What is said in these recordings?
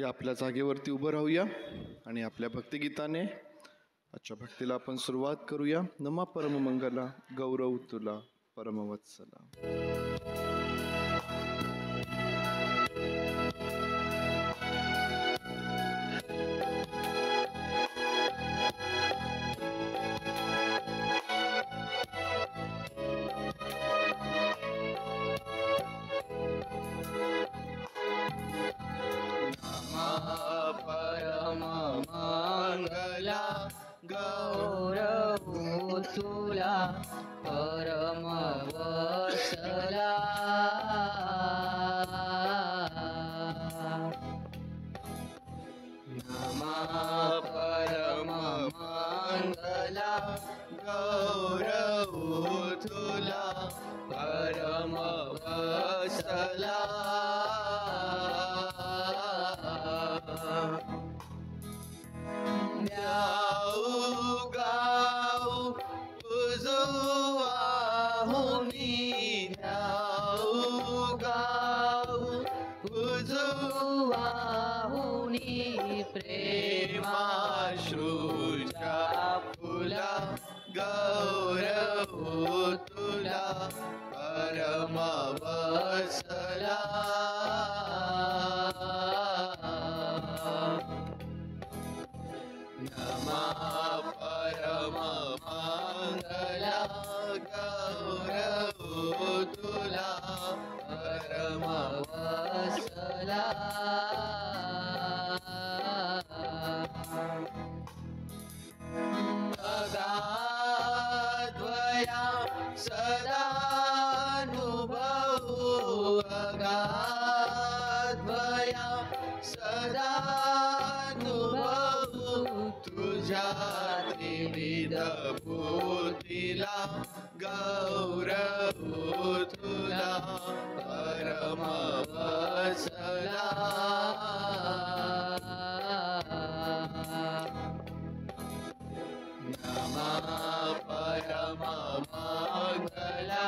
आपल्या जागेवरती उभं राहूया आणि आपल्या भक्तिगीताने आजच्या भक्तीला आपण सुरुवात करूया. नमा परममंगला गौरव तुला परमवत्सला. गौरव तुला परमवत्सला. नमः परममंगला गौरव तुला परमवत्सला. प्रेमाश्रुचा फुला गौरव तुला परमवत्सला. नमः परममंगला गौरव तुला परमवत्सला. अगाध्वया सदानुभव अगाध्वया सदानुभव तुझ्या त्रिविध भूतीला गौरव तुला परमवत्सला. परममंगला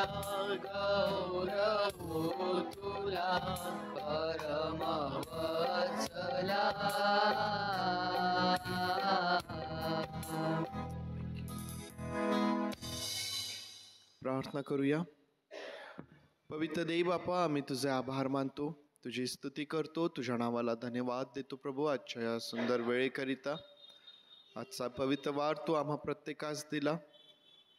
गौरव तुला परमवत्सला. प्रार्थना करूया. पवित्र देव बापा, आम्ही तुझे आभार मानतो, तुझी स्तुती करतो, तुझ्या नावाला धन्यवाद देतो प्रभू आजच्या या सुंदर वेळेकरिता. आजचा पवित्र वार तू आम्हा प्रत्येकास दिला.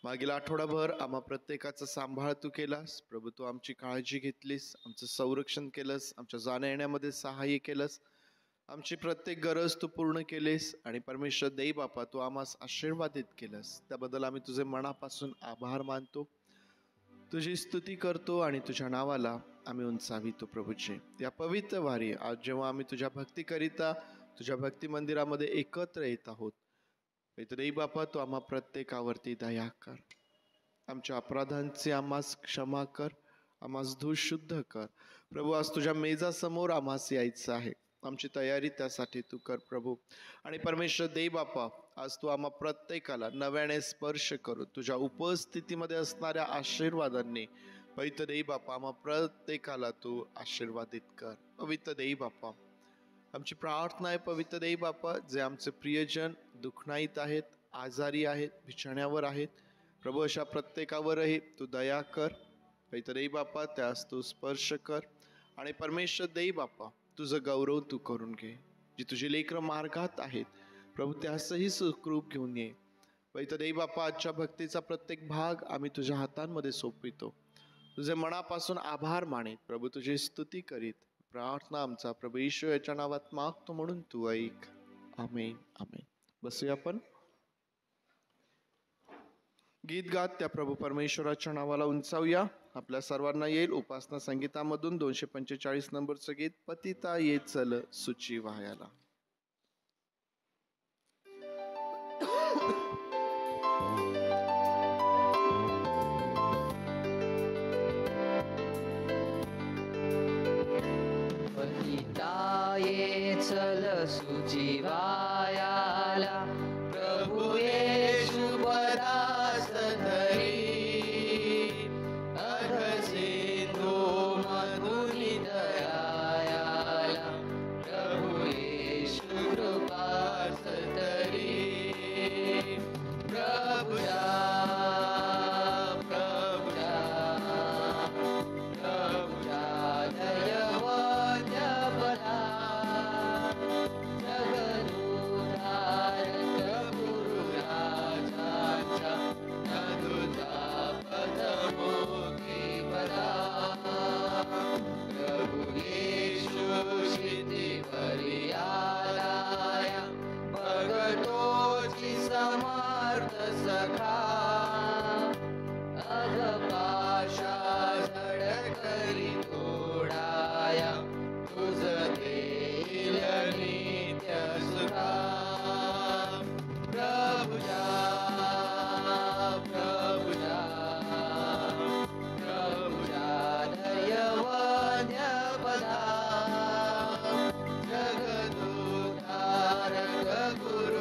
मागील आठवडाभर आम्हा प्रत्येकाचा सांभाळ तू केलास प्रभू. तू आमची काळजी घेतलीस, आमचं संरक्षण केलंस, आमच्या जाण्या येण्यामध्ये सहाय्य केलंस, आमची प्रत्येक गरज तू पूर्ण केलीस. आणि परमेश्वर देव बापा, तू आम्हास आशीर्वादित केलंस, त्याबद्दल आम्ही तुझे मनापासून आभार मानतो, तुझी स्तुती करतो आणि तुझ्या नावाला आम्ही उंचावितो प्रभूचे. या पवित्र वारी आज जेव्हा आम्ही तुझ्या भक्तीकरिता तुझ्या भक्ती मंदिरामध्ये एकत्र येत आहोत, रे बापा, तू आम्हा प्रत्येकावरती दया कर, आमच्या अपराधांची आम्हास क्षमा कर, आम्हास धूळ शुद्ध कर प्रभू. आज तुझ्या मेजासमोर आम्हास यायचं आहे, आमची तयारी त्यासाठी तू कर प्रभू. आणि परमेश्वर देव बापा, आज तू आम्हा प्रत्येकाला नव्याने स्पर्श करू तुझ्या उपस्थितीमध्ये असणाऱ्या आशीर्वादांनी पवित्र देव बापा आम्हा प्रत्येकाला तू आशीर्वादित कर. पवित्र देव बापा, आमची प्रार्थना आहे पवित्र देव बापा, जे आमचे प्रियजन दुःखनाईत आहेत, आजारी आहेत, बिछाण्यावर आहेत प्रभू, अशा प्रत्येकावरही तू दया कर पवित्र देव बापा, त्यास तू स्पर्श कर. आणि परमेश्वर देव बापा, तुझं गौरव तू करून घे. जी तुझी लेकरं मार्गात आहेत प्रभू, त्यासही सुखरूप घेऊन ये पवित्र देव बापा. आजच्या भक्तीचा प्रत्येक भाग आम्ही तुझ्या हातांमध्ये सोपवितो, तुझे मनापासून आभार मानित प्रभू, तुझी स्तुती करीत प्रार्थना आमचा प्रभू येशू याच्या नावात मागतो म्हणून तू ऐक. आमेन आमेन. बसूया आपण. गीत गात त्या प्रभू परमेश्वराच्या नावाला उंचावूया. आपल्या सर्वांना येईल उपासना संगीतामधून 245 नंबरचं गीत, पतिता ये चल सुची वाह्याला. सुजीवायाला प्रभु येशू पदास धरी अध सिंधू मधुनी दयायाला प्रभु येशू कृपास धरी प्रभुजा समर्थ सखा अगपाशा झडकरी तोडाया तुझ देईल नित्य सुखा प्रभुजा प्रभुजा प्रभुजा दयवद्य पदा जगदुद्धारक गुरु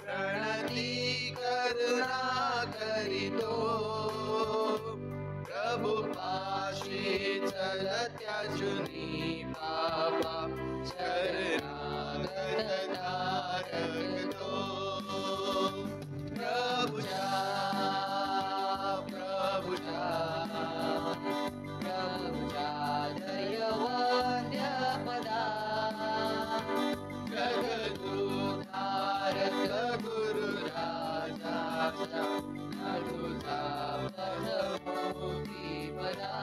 प्रणती करुणा करितो प्रभु पाशी चलत्या जुनी पापा शरणागत धारकतो प्रभुजा प्रभुजा प्रभुजा दयवद्य पदा जगदुद्धारक गुरु राजाचा तुझा पदमोक्ती पदा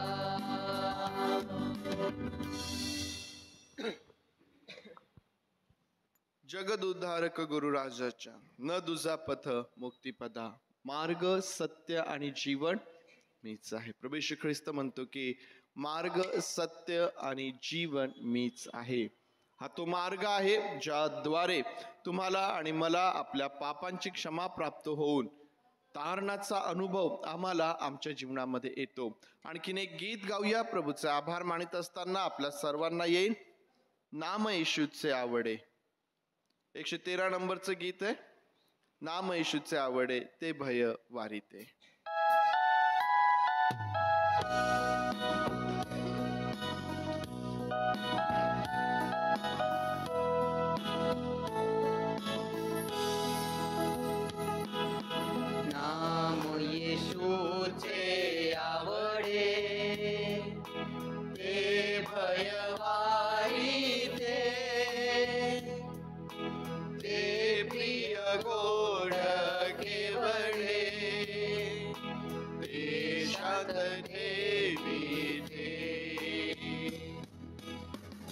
जगदुद्धारक गुरु राजाच्या न दुजा पथ मुक्तिपदा मार्ग सत्य आणि जीवन मीच आहे. प्रभू येशू ख्रिस्त म्हणतो की मार्ग सत्य आणि जीवन मीच आहे. हा तो मार्ग आहे ज्याद्वारे तुम्हाला आणि मला आपल्या पापांची क्षमा प्राप्त होऊन तारणाचा अनुभव आम्हाला आमच्या जीवनामध्ये येतो. आणखीन एक गीत गाऊया. प्रभूचे आभार मानित असताना आपल्या सर्वांना येईल नाम येशूचे आवडे. 113 नंबरचं गीत आहे. नाम येशूचे आवडे ते भय वारिते. नाम येशूचे आवडे ते भय वारिते ते प्रिय गोड केवळे ते शांत ठेविते.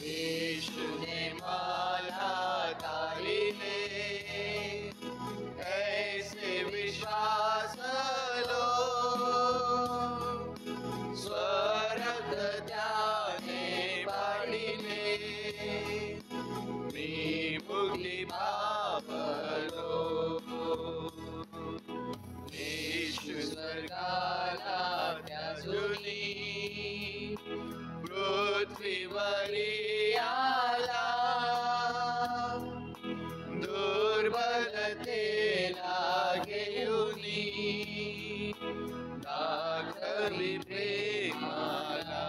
येशूने मला तारिले ऐसे विश्वास लो स्वर्ग त्याने पाडिले मी मुक्ती पावलो. येशू स्वर्गाला त्याजुनी पृथ्वीवरी आला दुर्बलतेला घेऊनी दाखवी प्रेमाला.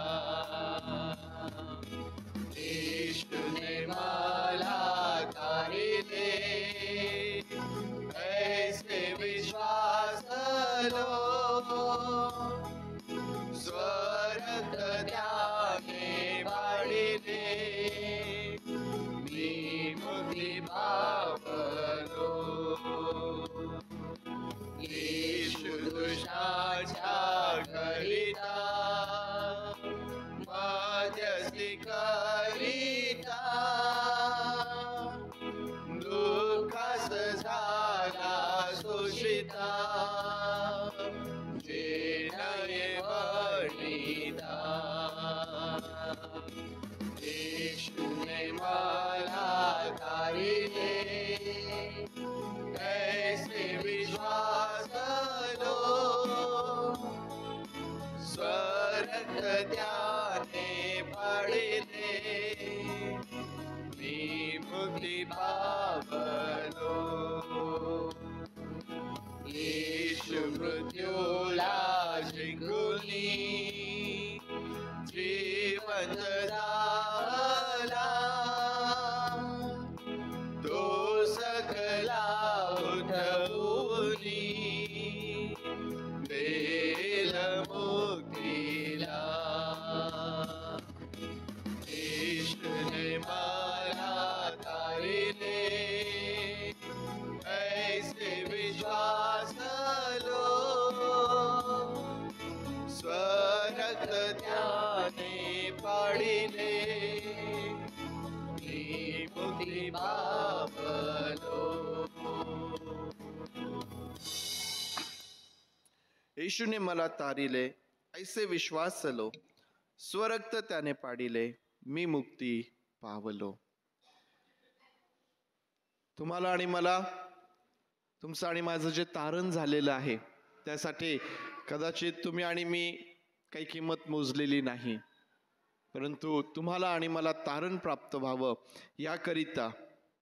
येशूने मला तारिले ऐसे स्वार्थ त्याने पाडिले, मी मुक्ती पावलो. येशू मृत्यूला जिंकूनी जिवंत झाला, तो सकला उठवूनी देल मुक्तीला. येशूने मला तारिले, ऐसे विश्वासलो, स्वरक्त त्याने पाडिले, मी मुक्ती पावलो. येशूने मला तारिले, ऐसे विश्वासलो, स्वरक्त त्याने पाडिले, मी मुक्ती पावलो. तुम्हाला आणि मला तुमचं आणि माझं जे तारण झालेलं आहे त्यासाठी कदाचित तुम्ही आणि मी काही किंमत मोजलेली नाही, परंतु तुम्हाला आणि मला तारण प्राप्त व्हावं याकरिता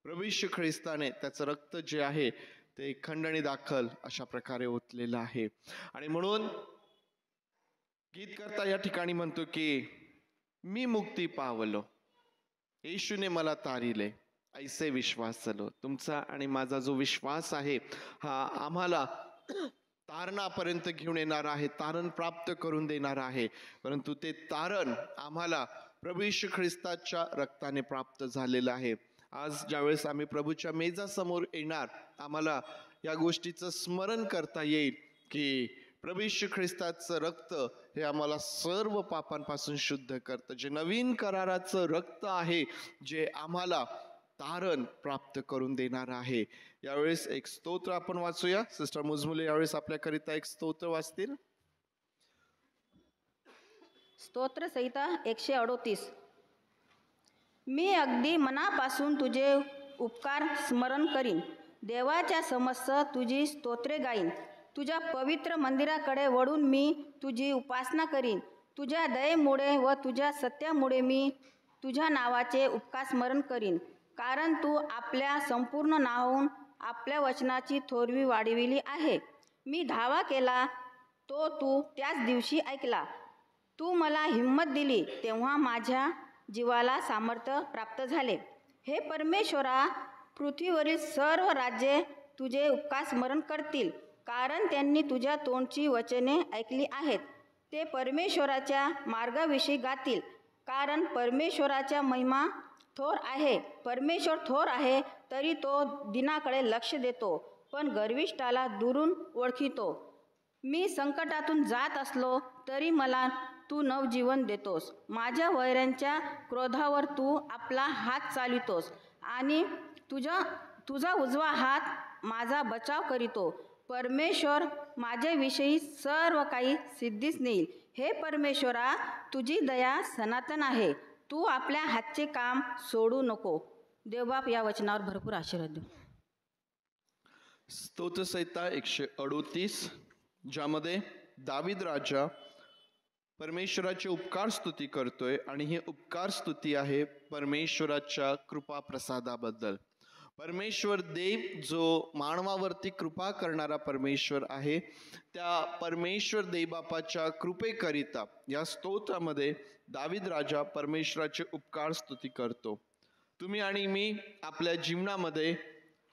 प्रभू येशू ख्रिस्ताने त्याचं रक्त जे आहे ते खंडणी दाखल अशा प्रकारे ओतलेलं आहे. आणि म्हणून गीतकर्ता या ठिकाणी म्हणतो की मी मुक्ती पावलो, येशूने मला तारिले, ऐसे विश्वासलो. तुमचा आणि माझा जो विश्वास आहे हा आम्हाला तारणापर्यंत घेऊन येणार आहे, तारण प्राप्त करून देणार आहे. परंतु ते तारण आम्हाला प्रभू येशू ख्रिस्ताच्या रक्ताने प्राप्त झालेलं आहे. आज ज्यावेळेस आम्ही प्रभूच्या मेजासमोर येणार, आम्हाला या गोष्टीचं स्मरण करता येईल की प्रभू येशू ख्रिस्ताचं रक्त हे आम्हाला सर्व पापांपासून शुद्ध करतं. जे नवीन कराराचं रक्त आहे, जे आम्हाला तारण प्राप्त करून देणार आहे. यावेळेस एक स्तोत्र आपण वाचूया. सिस्टर मुजमुले यावेळेस आपल्याकरिता एक स्तोत्र वाचतील. स्तोत्र संहिता 138. मी अगदी मनापासून तुझे उपकार स्मरण करीन, देवाच्या समस्त तुझी स्तोत्रे गाईन. तुझ्या पवित्र मंदिराकडे वळून मी तुझी उपासना करीन. तुझ्या दयेमुळे व तुझ्या सत्यामुळे मी तुझ्या नावाचे उपकार स्मरण करीन. कारण तू आपल्या संपूर्ण नावाहून आपल्या वचनाची थोरवी वाढविली आहे. मी धावा केला तो तू त्याच दिवशी ऐकला. तू मला हिंमत दिली तेव्हा माझ्या जीवाला सामर्थ्य प्राप्त झाले. हे परमेश्वरा, पृथ्वीवरील सर्व राज्ये तुझे उपकार स्मरण करतील, कारण त्यांनी तुझ्या तोंडची वचने ऐकली आहेत. ते परमेश्वराच्या मार्गाविषयी गातील, कारण परमेश्वराच्या महिमा थोर आहे. परमेश्वर थोर आहे तरी तो दिनाकडे लक्ष देतो, पण गर्विष्ठाला दुरून ओळखितो. मी संकटातून जात असलो तरी मला तू नवजीवन देतोस. माझ्या वैऱ्यांच्या क्रोधावर तू आपला हात चालितोस आणि तुझा उजवा हात माझा बचाव करीतो. परमेश्वर माझ्याविषयी सर्व काही सिद्धीस नेईल. हे परमेश्वरा, तुझी दया सनातन आहे. तू आपल्या हातचे काम सोडू नको. देवबाप या वचनावर भरपूर आशीर्वाद देऊ. स्तोत्र संहिता 138, ज्यामध्ये दावीद राजा परमेश्वराची उपकार स्तुती करतोय आणि ही उपकार स्तुती आहे परमेश्वराच्या कृपा प्रसादाबद्दल. परमेश्वर देव जो मानवावरती कृपा करणारा परमेश्वर आहे, त्या परमेश्वर देवबापाच्या कृपेकरिता या स्तोत्रामध्ये दावीद राजा परमेश्वराचे उपकार स्तुती करतो. तुम्ही आणि मी आपल्या जीवनामध्ये,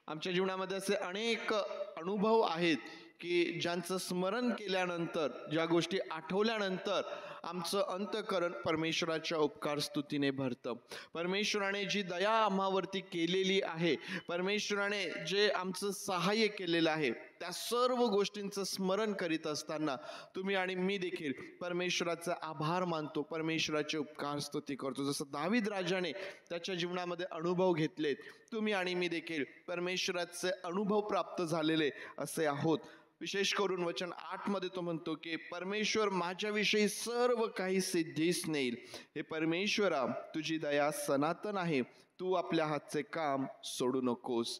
आमच्या जीवनामध्ये असे अनेक अनुभव आहेत की ज्यांचं स्मरण केल्यानंतर, ज्या गोष्टी आठवल्यानंतर आमचं अंतःकरण परमेश्वराच्या उपकार स्तुतीने भरतं. परमेश्वराने जी दया आम्हावरती केलेली आहे, परमेश्वराने जे आमचं सहाय्य केलेलं आहे, त्या सर्व गोष्टींचं स्मरण करीत असताना तुम्ही आणि मी देखील परमेश्वराचा आभार मानतो, परमेश्वराचे उपकार स्तुती करतो. जसं दावीद राजाने त्याच्या जीवनामध्ये अनुभव घेतलेत, तुम्ही आणि मी देखील परमेश्वराचे अनुभव प्राप्त झालेले असे आहोत. विशेष करून वचन 8 मध्ये तो म्हणतो की परमेश्वर माझ्याविषयी सर्व काही सिद्धीस नेईल. हे परमेश्वरा, तुझी दया सनातन आहे. तू आपल्या हातचे काम सोडू नकोस.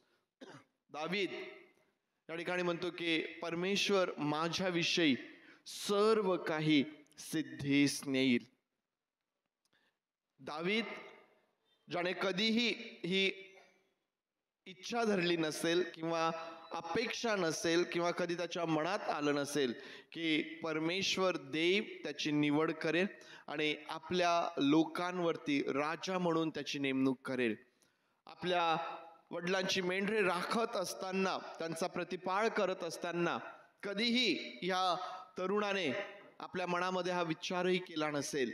दावीद या ठिकाणी म्हणतो की परमेश्वर माझ्याविषयी सर्व काही सिद्धीस नेईल. दावीद ज्याने कधीही ही इच्छा धरली नसेल किंवा अपेक्षा नसेल किंवा कधी त्याच्या मनात आलं नसेल की परमेश्वर देव त्याची निवड करेल आणि आपल्या लोकांवरती राजा म्हणून त्याची नेमणूक करेल. आपल्या वडिलांची मेंढरे राखत असताना, त्यांचा प्रतिपाळ करत असताना कधीही ह्या तरुणाने आपल्या मनामध्ये हा विचारही केला नसेल.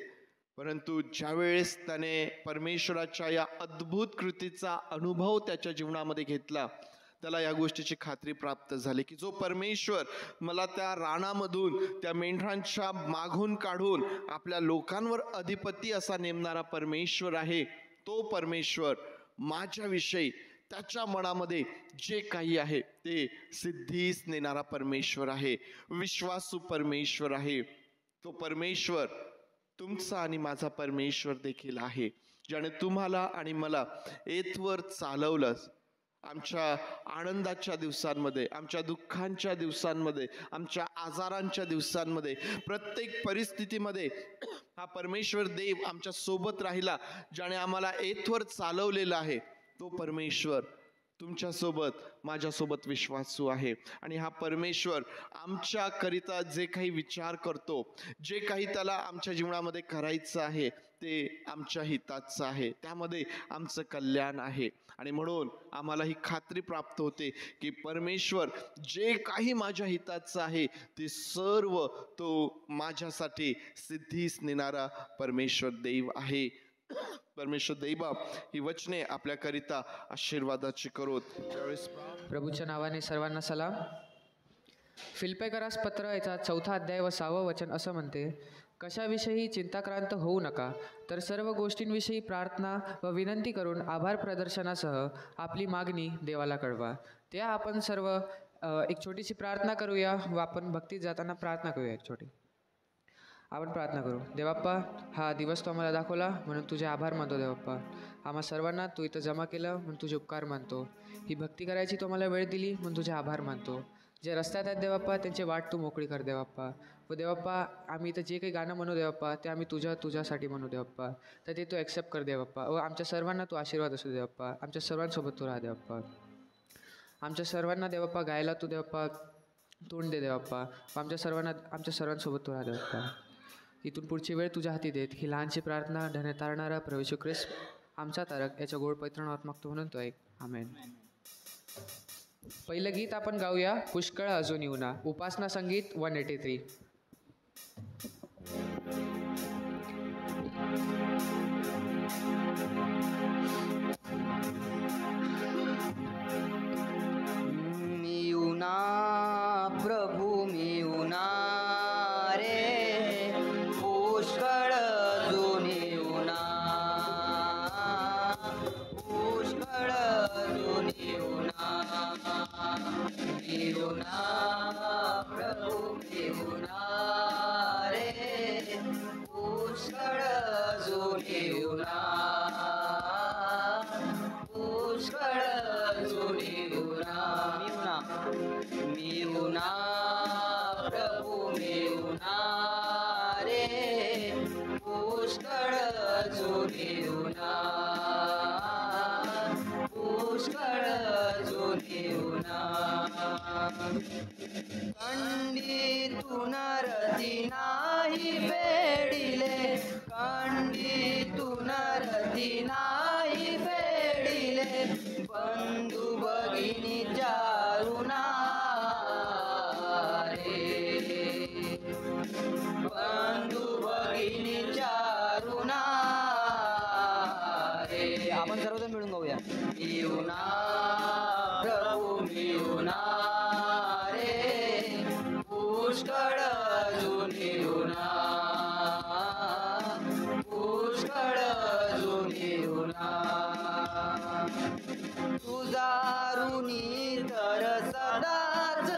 परंतु ज्यावेळेस त्याने परमेश्वराच्या या अद्भुत कृतीचा अनुभव त्याच्या जीवनामध्ये घेतला, त्याला या गोष्टीची खात्री प्राप्त झाली की जो परमेश्वर मला त्या रानामधून, त्या मेंढरांच्या मागून काढून आपल्या लोकांवर अधिपती असा नेमणारा परमेश्वर आहे, तो परमेश्वर माझ्याविषयी त्याच्या मनामध्ये जे काही आहे ते सिद्धीस नेणारा परमेश्वर आहे, विश्वासू परमेश्वर आहे. तो परमेश्वर तुमचा आणि माझा परमेश्वर देखील आहे, ज्याने तुम्हाला आणि मला येथवर चालवलंच. आमच्या आनंदाच्या दिवसांमध्ये, आमच्या दुःखांच्या दिवसांमध्ये, आमच्या आजारांच्या दिवसांमध्ये, प्रत्येक परिस्थितीमध्ये हा परमेश्वर देव आमच्या सोबत राहिला. ज्याने आम्हाला येथवर चालवलेलं आहे, तो परमेश्वर तुमच्यासोबत, माझ्यासोबत विश्वासू आहे. आणि हा परमेश्वर आमच्या करिता जे काही विचार करतो, जे काही त्याला आमच्या जीवनामध्ये करायचं आहे ते आमच्या हिताचं आहे, त्यामध्ये आमचं कल्याण आहे. आणि म्हणून आम्हाला ही खात्री प्राप्त होते की परमेश्वर जे काही माझ्या हिताचं आहे ते सर्व तो माझ्यासाठी सिद्धीस नेणारा परमेश्वर देव आहे. परमेश्वर देवा ही वचने आपल्याकरिता आशीर्वादाची करोत. प्रभूच्या नावाने सर्वांना सलाम. फिलिप्पियरास पत्र याचा 4 अध्याय व 6 वचन असं म्हणते, कशाविषयी चिंताक्रांत होऊ नका, तर सर्व गोष्टींविषयी प्रार्थना व विनंती करून आभार प्रदर्शनासह आपली मागणी देवाला कळवा. त्या आपण सर्व एक छोटीशी प्रार्थना करूया व आपण भक्तीत जाताना प्रार्थना करूया. एक छोटी आपण प्रार्थना करू. देवाप्पा, हा दिवस तू आम्हाला दाखवला म्हणून तुझे आभार मानतो. देवाप्पा, आम्हा सर्वांना तू इथं जमा केलं म्हणून तुझे उपकार मानतो. ही भक्ती करायची तू आम्हाला वेळ दिली म्हणून तुझे आभार मानतो. जे रस्त्यात आहेत देवाप्पा, त्यांची वाट तू मोकळी कर देवाप्पा. व देवाप्पा, आम्ही इथं जे काही गाणं म्हणू देवाप्पा, ते आम्ही तुझ्यासाठी म्हणू देवाप्पा, तर ते तू ॲक्सेप्ट कर देवाप्पा. व आमच्या सर्वांना तू आशीर्वाद असू देवाप्पा. आमच्या सर्वांसोबत तू राहा देवाप्पा. आमच्या सर्वांना देवाप्पा गायला तू देवाप्पा तोंड दे देवाप्पा. आमच्या सर्वांसोबत तू राहा देवाप्पा. इथून पुढची वेळ तुझ्या हाती देत. ही लहानशी प्रार्थना धन्य तारणारा प्रभू येशू ख्रिस्त आमचा तारक याच्या गोड पैत्रणात मागतो म्हणून तो ऐक. आमेन. पहिलं गीत आपण गाऊया, पुष्कळ अजून येऊ ना. उपासना संगीत 183. मिळूना प्रभू मिळूना रे, पुष्कळ अजून येऊना, पुष्कळ अजून येऊना. मिळूना प्रभू मिळूना रे, पुष्कळ अजून येऊना, पुष्कळ अजून येऊना. मिळूना प्रभू मिळूना रे, पुष्कळ अजून येऊना, पुष्कळ अजून येऊना. खंडीतून रती नाही फेडिले, खंडीतून रती नाही फेडिले, बंधू भगिनी चारुना रे, बंधू भगिनी चारुना रे. आपण सर्वजण मिळून गाऊया. मिळूना प्रभू मिळूना रे, पुष्कळ अजून येऊना, पुष्कळ अजून येऊना. तुझा ऋणी तर सदाच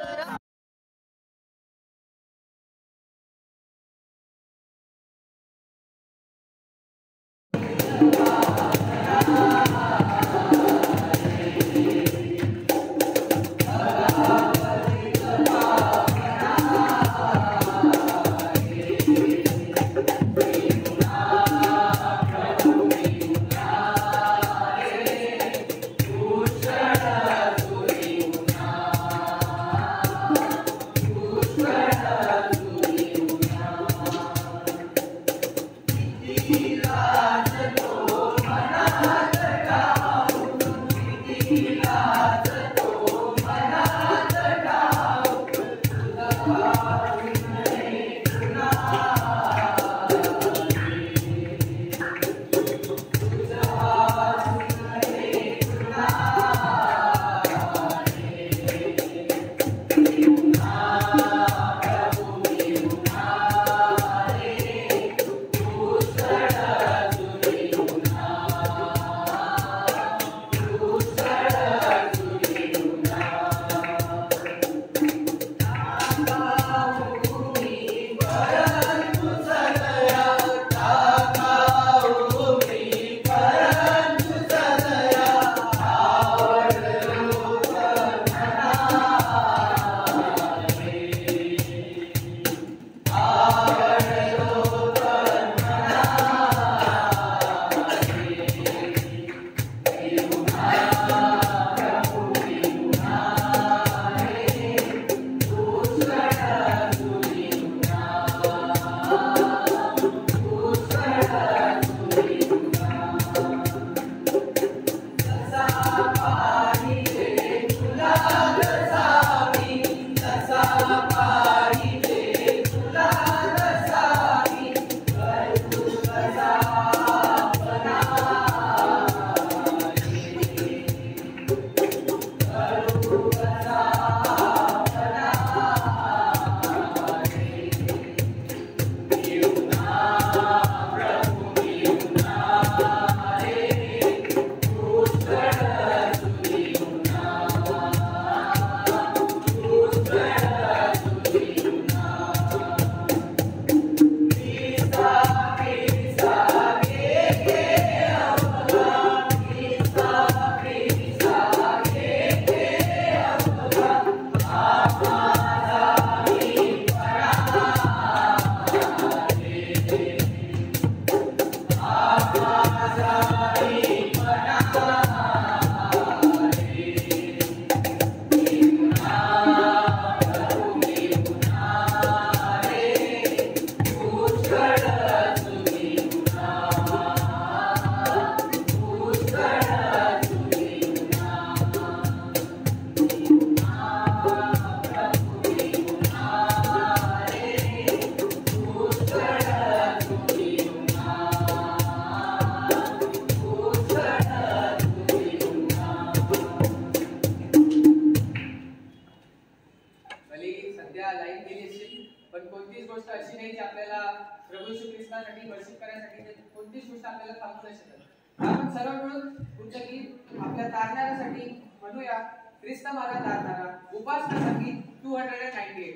आपल्याला प्रभू येशू ख्रिस्तासाठी वर्शिप करण्यासाठी कोणतीच गोष्ट आपल्याला थांबवू नाही शकत. आपण सर्व मिळून पुढचं गीत आपल्या तारणाऱ्यासाठी म्हणूया. ख्रिस्त माझा तारणारा, उपासना संगीत 298.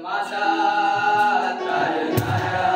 माझा तारणारा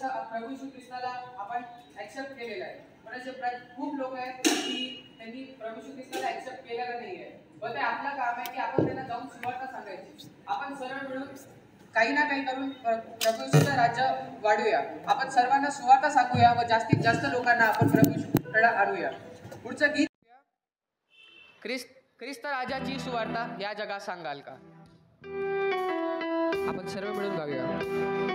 मला प्रभू येशू ख्रिस्ताला आपण ऍक्सेप्ट केलेला आहे. पण असे खूप लोक आहेत की त्यांनी प्रभू येशू ख्रिस्ताला ऍक्सेप्ट केलेलं नाही आहे. व ते आपलं काम आहे की आपण त्यांना जाऊन सुवार्ता सांगायची. आपण सरळ मिळून काही ना काही करून प्रभू येशूचं राज्य वाढवूया. आपण सर्वांना सुवार्ता सांगूया व जास्तीत जास्त लोकांना आपण प्रभू येशूकडे आणूया. पुढचं गीत ख्रिस्त राजाची सुवार्ता या जगात सांगाल का. आपण सर्व मिळून गाऊया.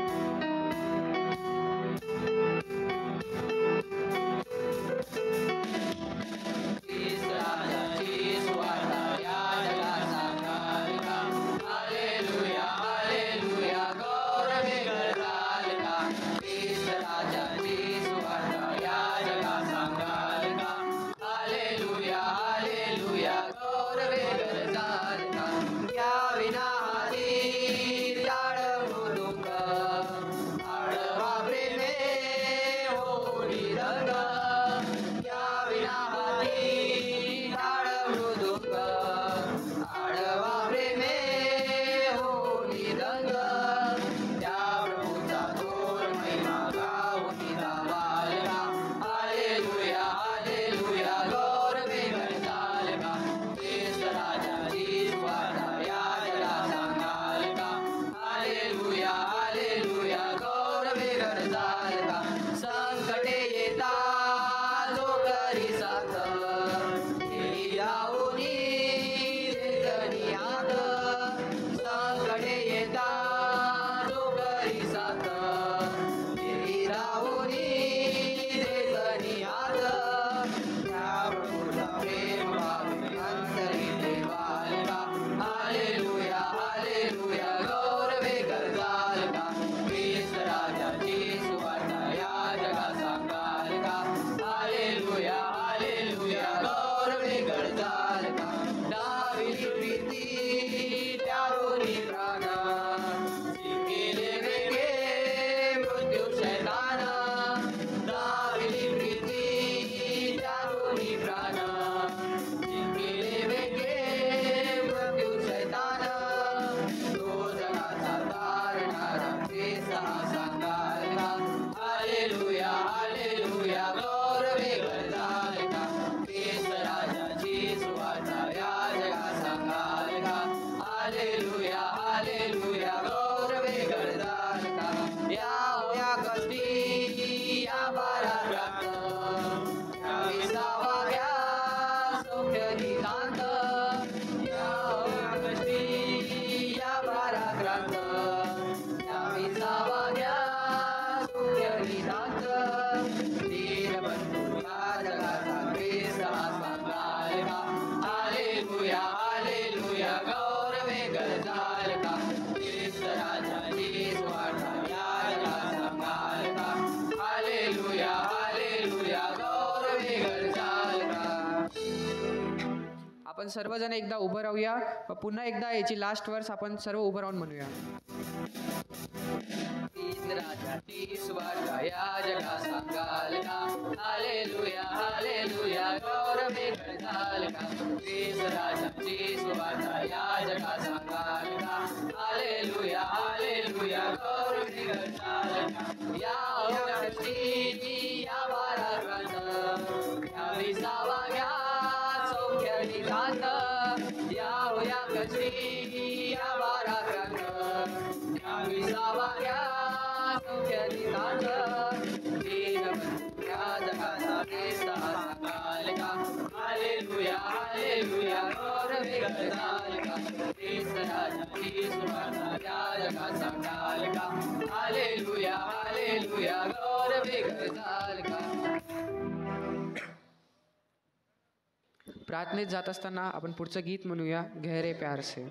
या विना आपण सर्वजण एकदा उभं राहूया व पुन्हा एकदा याची लास्ट वर्स आपण सर्व उभं राहून म्हणूया. राजाची सुवार्ता या जगा सांगाल का, हालेलुया हालेलुया गौरवे करताल का. राजाची सुवार्ता या जगा सांगाल का, हालेलुया हालेलुया गौरवे करताल का. या वर्षी या वारात या विसावा घ्या सौख्य निघात. या कशी या वारात या विसावा घ्या सौख्य निघात. या जगाचा ख्रिस्ता सांगाल का, हालेलुया हालेलुया गौरवे करताल का. ख्रिस्त राजाची सुवार्ता या जगात सांगाल का, हालेलुया हालेलुया गौरवे करताल का. प्रार्थनेत जात असताना आपण पुढचं गीत म्हणूया, गहरे प्यार से.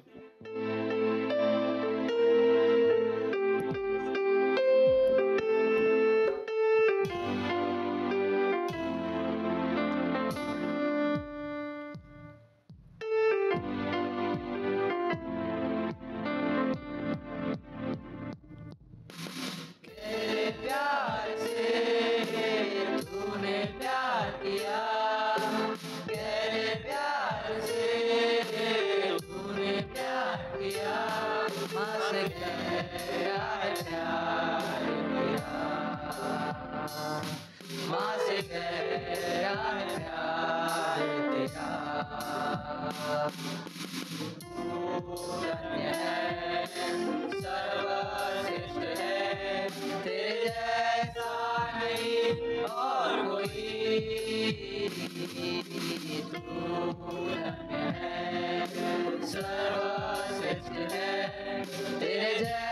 सर्वश्रेष्ठ है तेरे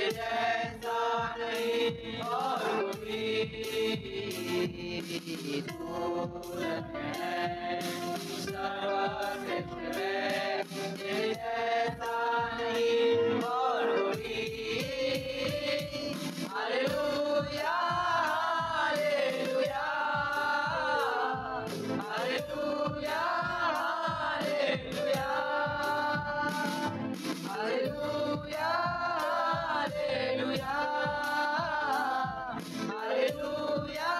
जैसा और कोई दूर है, सर्वश्रेष्ठ है, तेरे जैसा नहीं और कोई। Hallelujah hallelujah hallelujah hallelujah hallelujah hallelujah hallelujah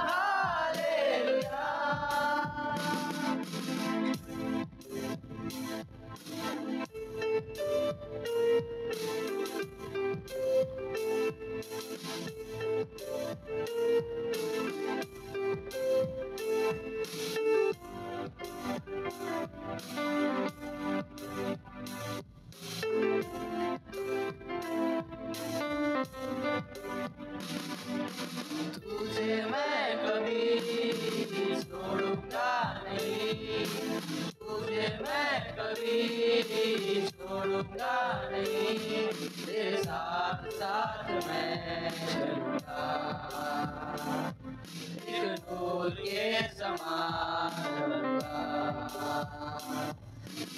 hallelujah. तुझे मैं कभी छोड़ूंगा नहीं, तुझे मैं कभी छोड़ूंगा नहीं, तेरे साथ साथ मैं चलूंगा, एक नूर के समान रहूंगा,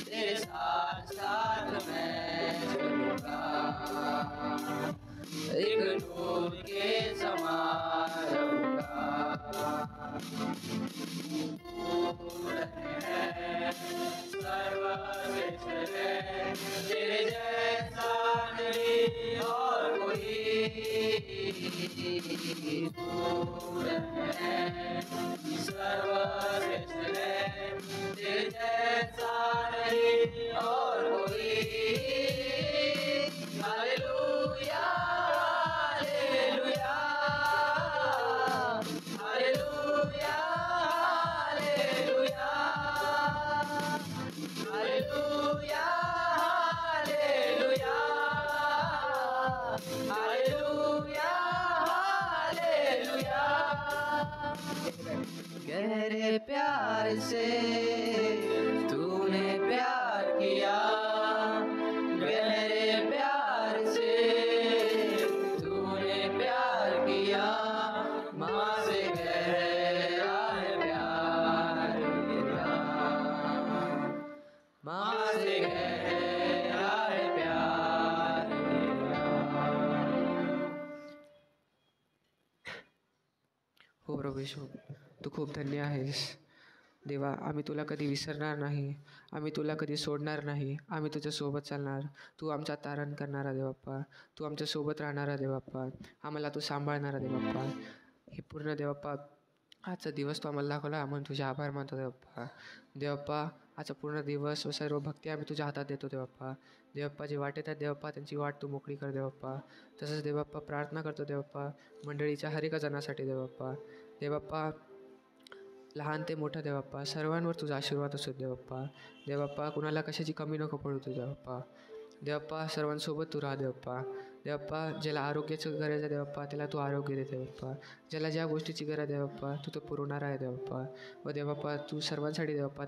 तेरे साथ साथ मैं चलूंगा, एक नूर के समान रहूंगा। नूर है, सर्वश्रेष्ठ है, तेरे जैसा नहीं और कोई। नूर है, सर्वश्रेष्ठ है, तेरे जैसा नहीं और कोई। Hallelujah hallelujah hallelujah hallelujah hallelujah hallelujah hallelujah hallelujah. गहरे प्यार से तूने प्यार किया, गहरे प्यार से तूने प्यार किया, माँ से गहरा है प्यार मेरा, माँ से गहरा है प्यार मेरा। हो प्रभू येशू, तू खूप धन्य आहेस देवा. आम्ही तुला कधी विसरणार नाही, आम्ही तुला कधी सोडणार नाही, आम्ही तुझ्यासोबत चालणार. तू आमचा तारण करणारा देवाप्पा, तू आमच्यासोबत राहणारा देवाप्पा, आम्हाला तू सांभाळणारा देवाप्पा. हे पूर्ण देवाप्पा आजचा दिवस तू आम्हाला दाखवला, आम्हाला तुझे आभार मानतो देवाप्पा. देवाप्पा आजचा पूर्ण दिवस व सर्व भक्ती आम्ही तुझ्या हातात देतो देवाप्पा. देवाप्पा जे वाटेत आहेत देवाप्पा त्यांची वाट तू मोकळी कर देवाप्पा. तसंच देवाप्पा प्रार्थना करतो देवाप्पा मंडळीच्या हर एका जणासाठी देवाप्पा. देवाप्पा लहान ते मोठं देवाप्पा सर्वांवर तुझा आशीर्वाद असो देवाप्पा. देवाप्पा कुणाला कशाची कमी नको पडू तू देवाप्पा. देवाप्पा सर्वांसोबत तू राहा देवाप्पा. देवाप्पा ज्याला आरोग्याचं गरज आहे देवाप्पा त्याला तू आरोग्य दे देवाप्पा. ज्याला ज्या गोष्टीची गरज आहे देवाप्पा तू तो पुरवणारा आहे देवाप्पा. व देवाप्पा तू सर्वांसाठी देवाप्पा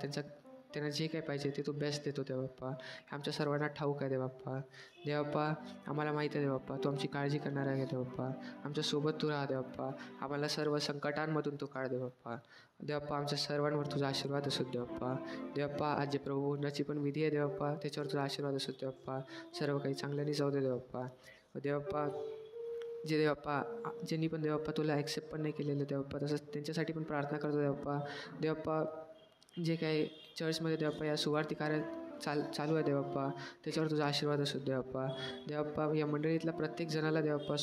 त्यांना जे काही पाहिजे ते तू बेस्ट देतो देवाप्पा. आमच्या सर्वांना ठाऊक आहे देवाप्पा. देवाप्पा आम्हाला माहीत आहे देवाप्पा तू आमची काळजी करणार आहे देवाप्पा. आमच्यासोबत तू राहा देवाप्पा. आम्हाला सर्व संकटांमधून तू काढ देवाप्पा. देवाप्पा आमच्या सर्वांवर तुझा आशीर्वाद असो देवाप्पा. देवाप्पा आज जे प्रभूची पण विधी आहे देवाप्पा त्याच्यावर तुझा आशीर्वाद असो देवाप्पा. सर्व काही चांगल्याने जाऊ दे देवाप्पा. देवाप्पा जे देवाप्पा ज्यांनी पण देवाप्पा तुला ॲक्सेप्ट पण नाही केलेलं देवाप्पा तसंच त्यांच्यासाठी पण प्रार्थना करतो देवाप्पा. देवाप्पा जे काही चर्चमध्ये देवाप्पा या सुवार्थी कार्य चालू आहे देवाप्पा त्याच्यावर तुझा आशीर्वाद असो देवाप्पा. देवाप्पा या मंडळीतल्या प्रत्येक जणाला देवाप्पा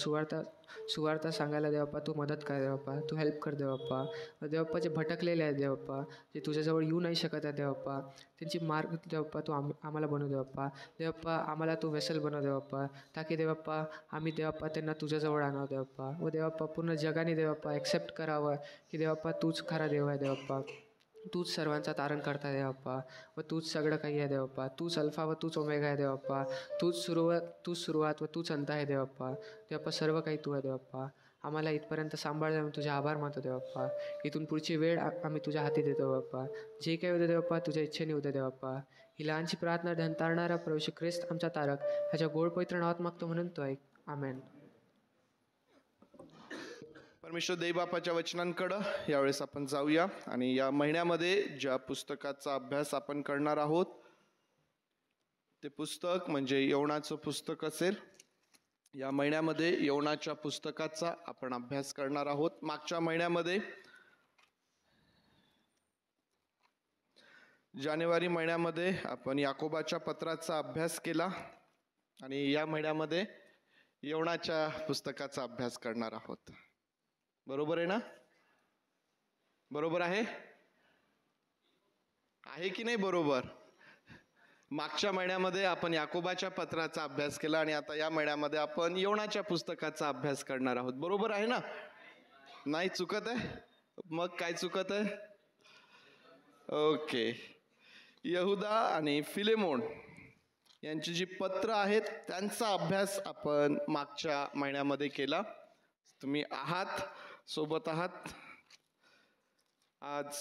सुवार्ता सांगायला देवाप्पा तू मदत कर देवाप्पा. तू हेल्प कर देवाप्पा. देवाप्पा जे भटकलेले आहेत देवाप्पा जे तुझ्याजवळ येऊ नाही शकत आहे देवाप्पा त्यांची मार्ग देवाप्पा तू आम्हाला बनव देवाप्पा. देवाप्पा आम्हाला तू वेसल बनव देवाप्पा ताकी देवाप्पा आम्ही देवाप्पा त्यांना तुझ्याजवळ आणावं देवाप्पा. व देवाप्पा पूर्ण जगाने देवाप्पा ॲक्सेप्ट करावं की देवाप्पा तूच खरा देव आहे देवाप्पा. तूच सर्वांचा तारण करता देवाप्पा व तूच सगळं काही आहे देवाप्पा. तूच अल्फा व तूच ओमेगा आहे देवाप्पा. तूच सुरुवात व तूच अंत आहे देवाप्पा. देवाप्पा सर्व काही तू आहे देवाप्पा. आम्हाला इथपर्यंत सांभाळलं तुझे आभार मानतो देवाप्पा. इथून पुढची वेळ आम्ही तुझ्या हाती देतो देवाप्पा. जे काही होतं देवाप्पा तुझ्या इच्छेने होतं देवाप्पा. ही लहानशी प्रार्थना धन तारणारा प्रभू ख्रिस्त आमचा तारक ह्याच्या गोड पवित्र नावात मागतो म्हणून तो ऐक. आमेन. परमेश्वर देवबापाच्या वचनांकडं यावेळेस आपण जाऊया आणि या महिन्यामध्ये ज्या पुस्तकाचा अभ्यास आपण करणार आहोत ते पुस्तक म्हणजे योनाचं पुस्तक असेल. या महिन्यामध्ये योनाच्या पुस्तकाचा आपण अभ्यास करणार आहोत. मागच्या महिन्यामध्ये जानेवारी महिन्यामध्ये आपण याकोबाच्या पत्राचा अभ्यास केला आणि या महिन्यामध्ये योनाच्या पुस्तकाचा अभ्यास करणार आहोत. बरोबर आहे ना? बरोबर आहे की नाही? बरोबर. मागच्या महिन्यामध्ये आपण याकोबाच्या पत्राचा अभ्यास केला आणि आता या महिन्यामध्ये आपण योनाच्या पुस्तकाचा अभ्यास करणार आहोत. बरोबर आहे ना? नाही चुकत आहे? मग काय चुकत आहे? ओके. यहुदा आणि फिलेमोन यांची जी पत्र आहेत त्यांचा अभ्यास आपण मागच्या महिन्यामध्ये केला. तुम्ही सोबत आहात. आज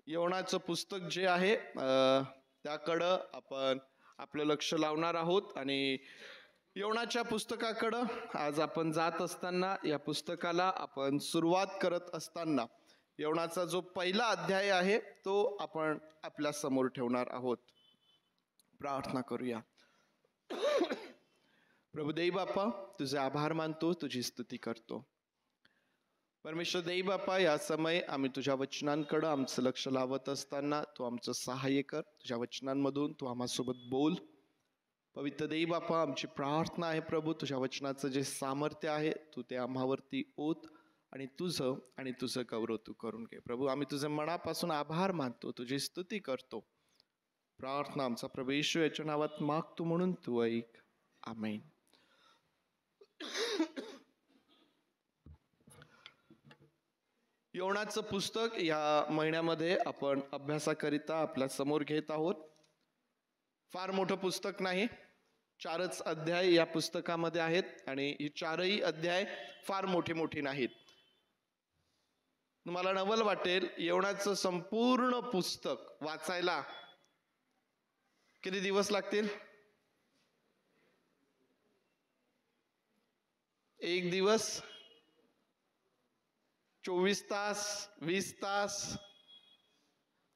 योनाचं पुस्तक जे आहे त्याकडं आपण आपलं लक्ष लावणार आहोत आणि योनाच्या पुस्तकाकडं आज आपण जात असताना या पुस्तकाला आपण सुरुवात करत असताना योनाचा जो पहिला अध्याय आहे तो आपण आपल्या समोर ठेवणार आहोत. प्रार्थना करूया. प्रभू देव बापा, तुझे आभार मानतो, तुझी स्तुती करतो. परमेश्वर देव बापा, या समय आम्ही तुझ्या वचनांकडं आमचं लक्ष लावत असताना तू आमचं सहाय्य कर. तुझ्या वचनांमधून तू आम्हासोबत बोल. पवित्र देव बापा, आमची प्रार्थना आहे प्रभू, तुझ्या वचनाचं जे सामर्थ्य आहे तू ते आम्हावरती ओत आणि तुझं गौरव तू करून घे. प्रभू, आम्ही तुझे मनापासून आभार मानतो, तुझी स्तुती करतो. प्रार्थना आमचा प्रभू येशू याच्या नावात मागतो म्हणून तू ऐक. आमेन. योनाचं पुस्तक या महिन्यामध्ये आपण अभ्यासाकरिता आपल्या समोर घेत आहोत. फार मोठं पुस्तक नाही, 4च अध्याय या पुस्तकामध्ये आहेत आणि ही 4ही अध्याय फार मोठी नाहीत. तुम्हाला नवल वाटेल, योनाचं संपूर्ण पुस्तक वाचायला किती दिवस लागतील? 1 दिवस, 24 तास, 20 तास?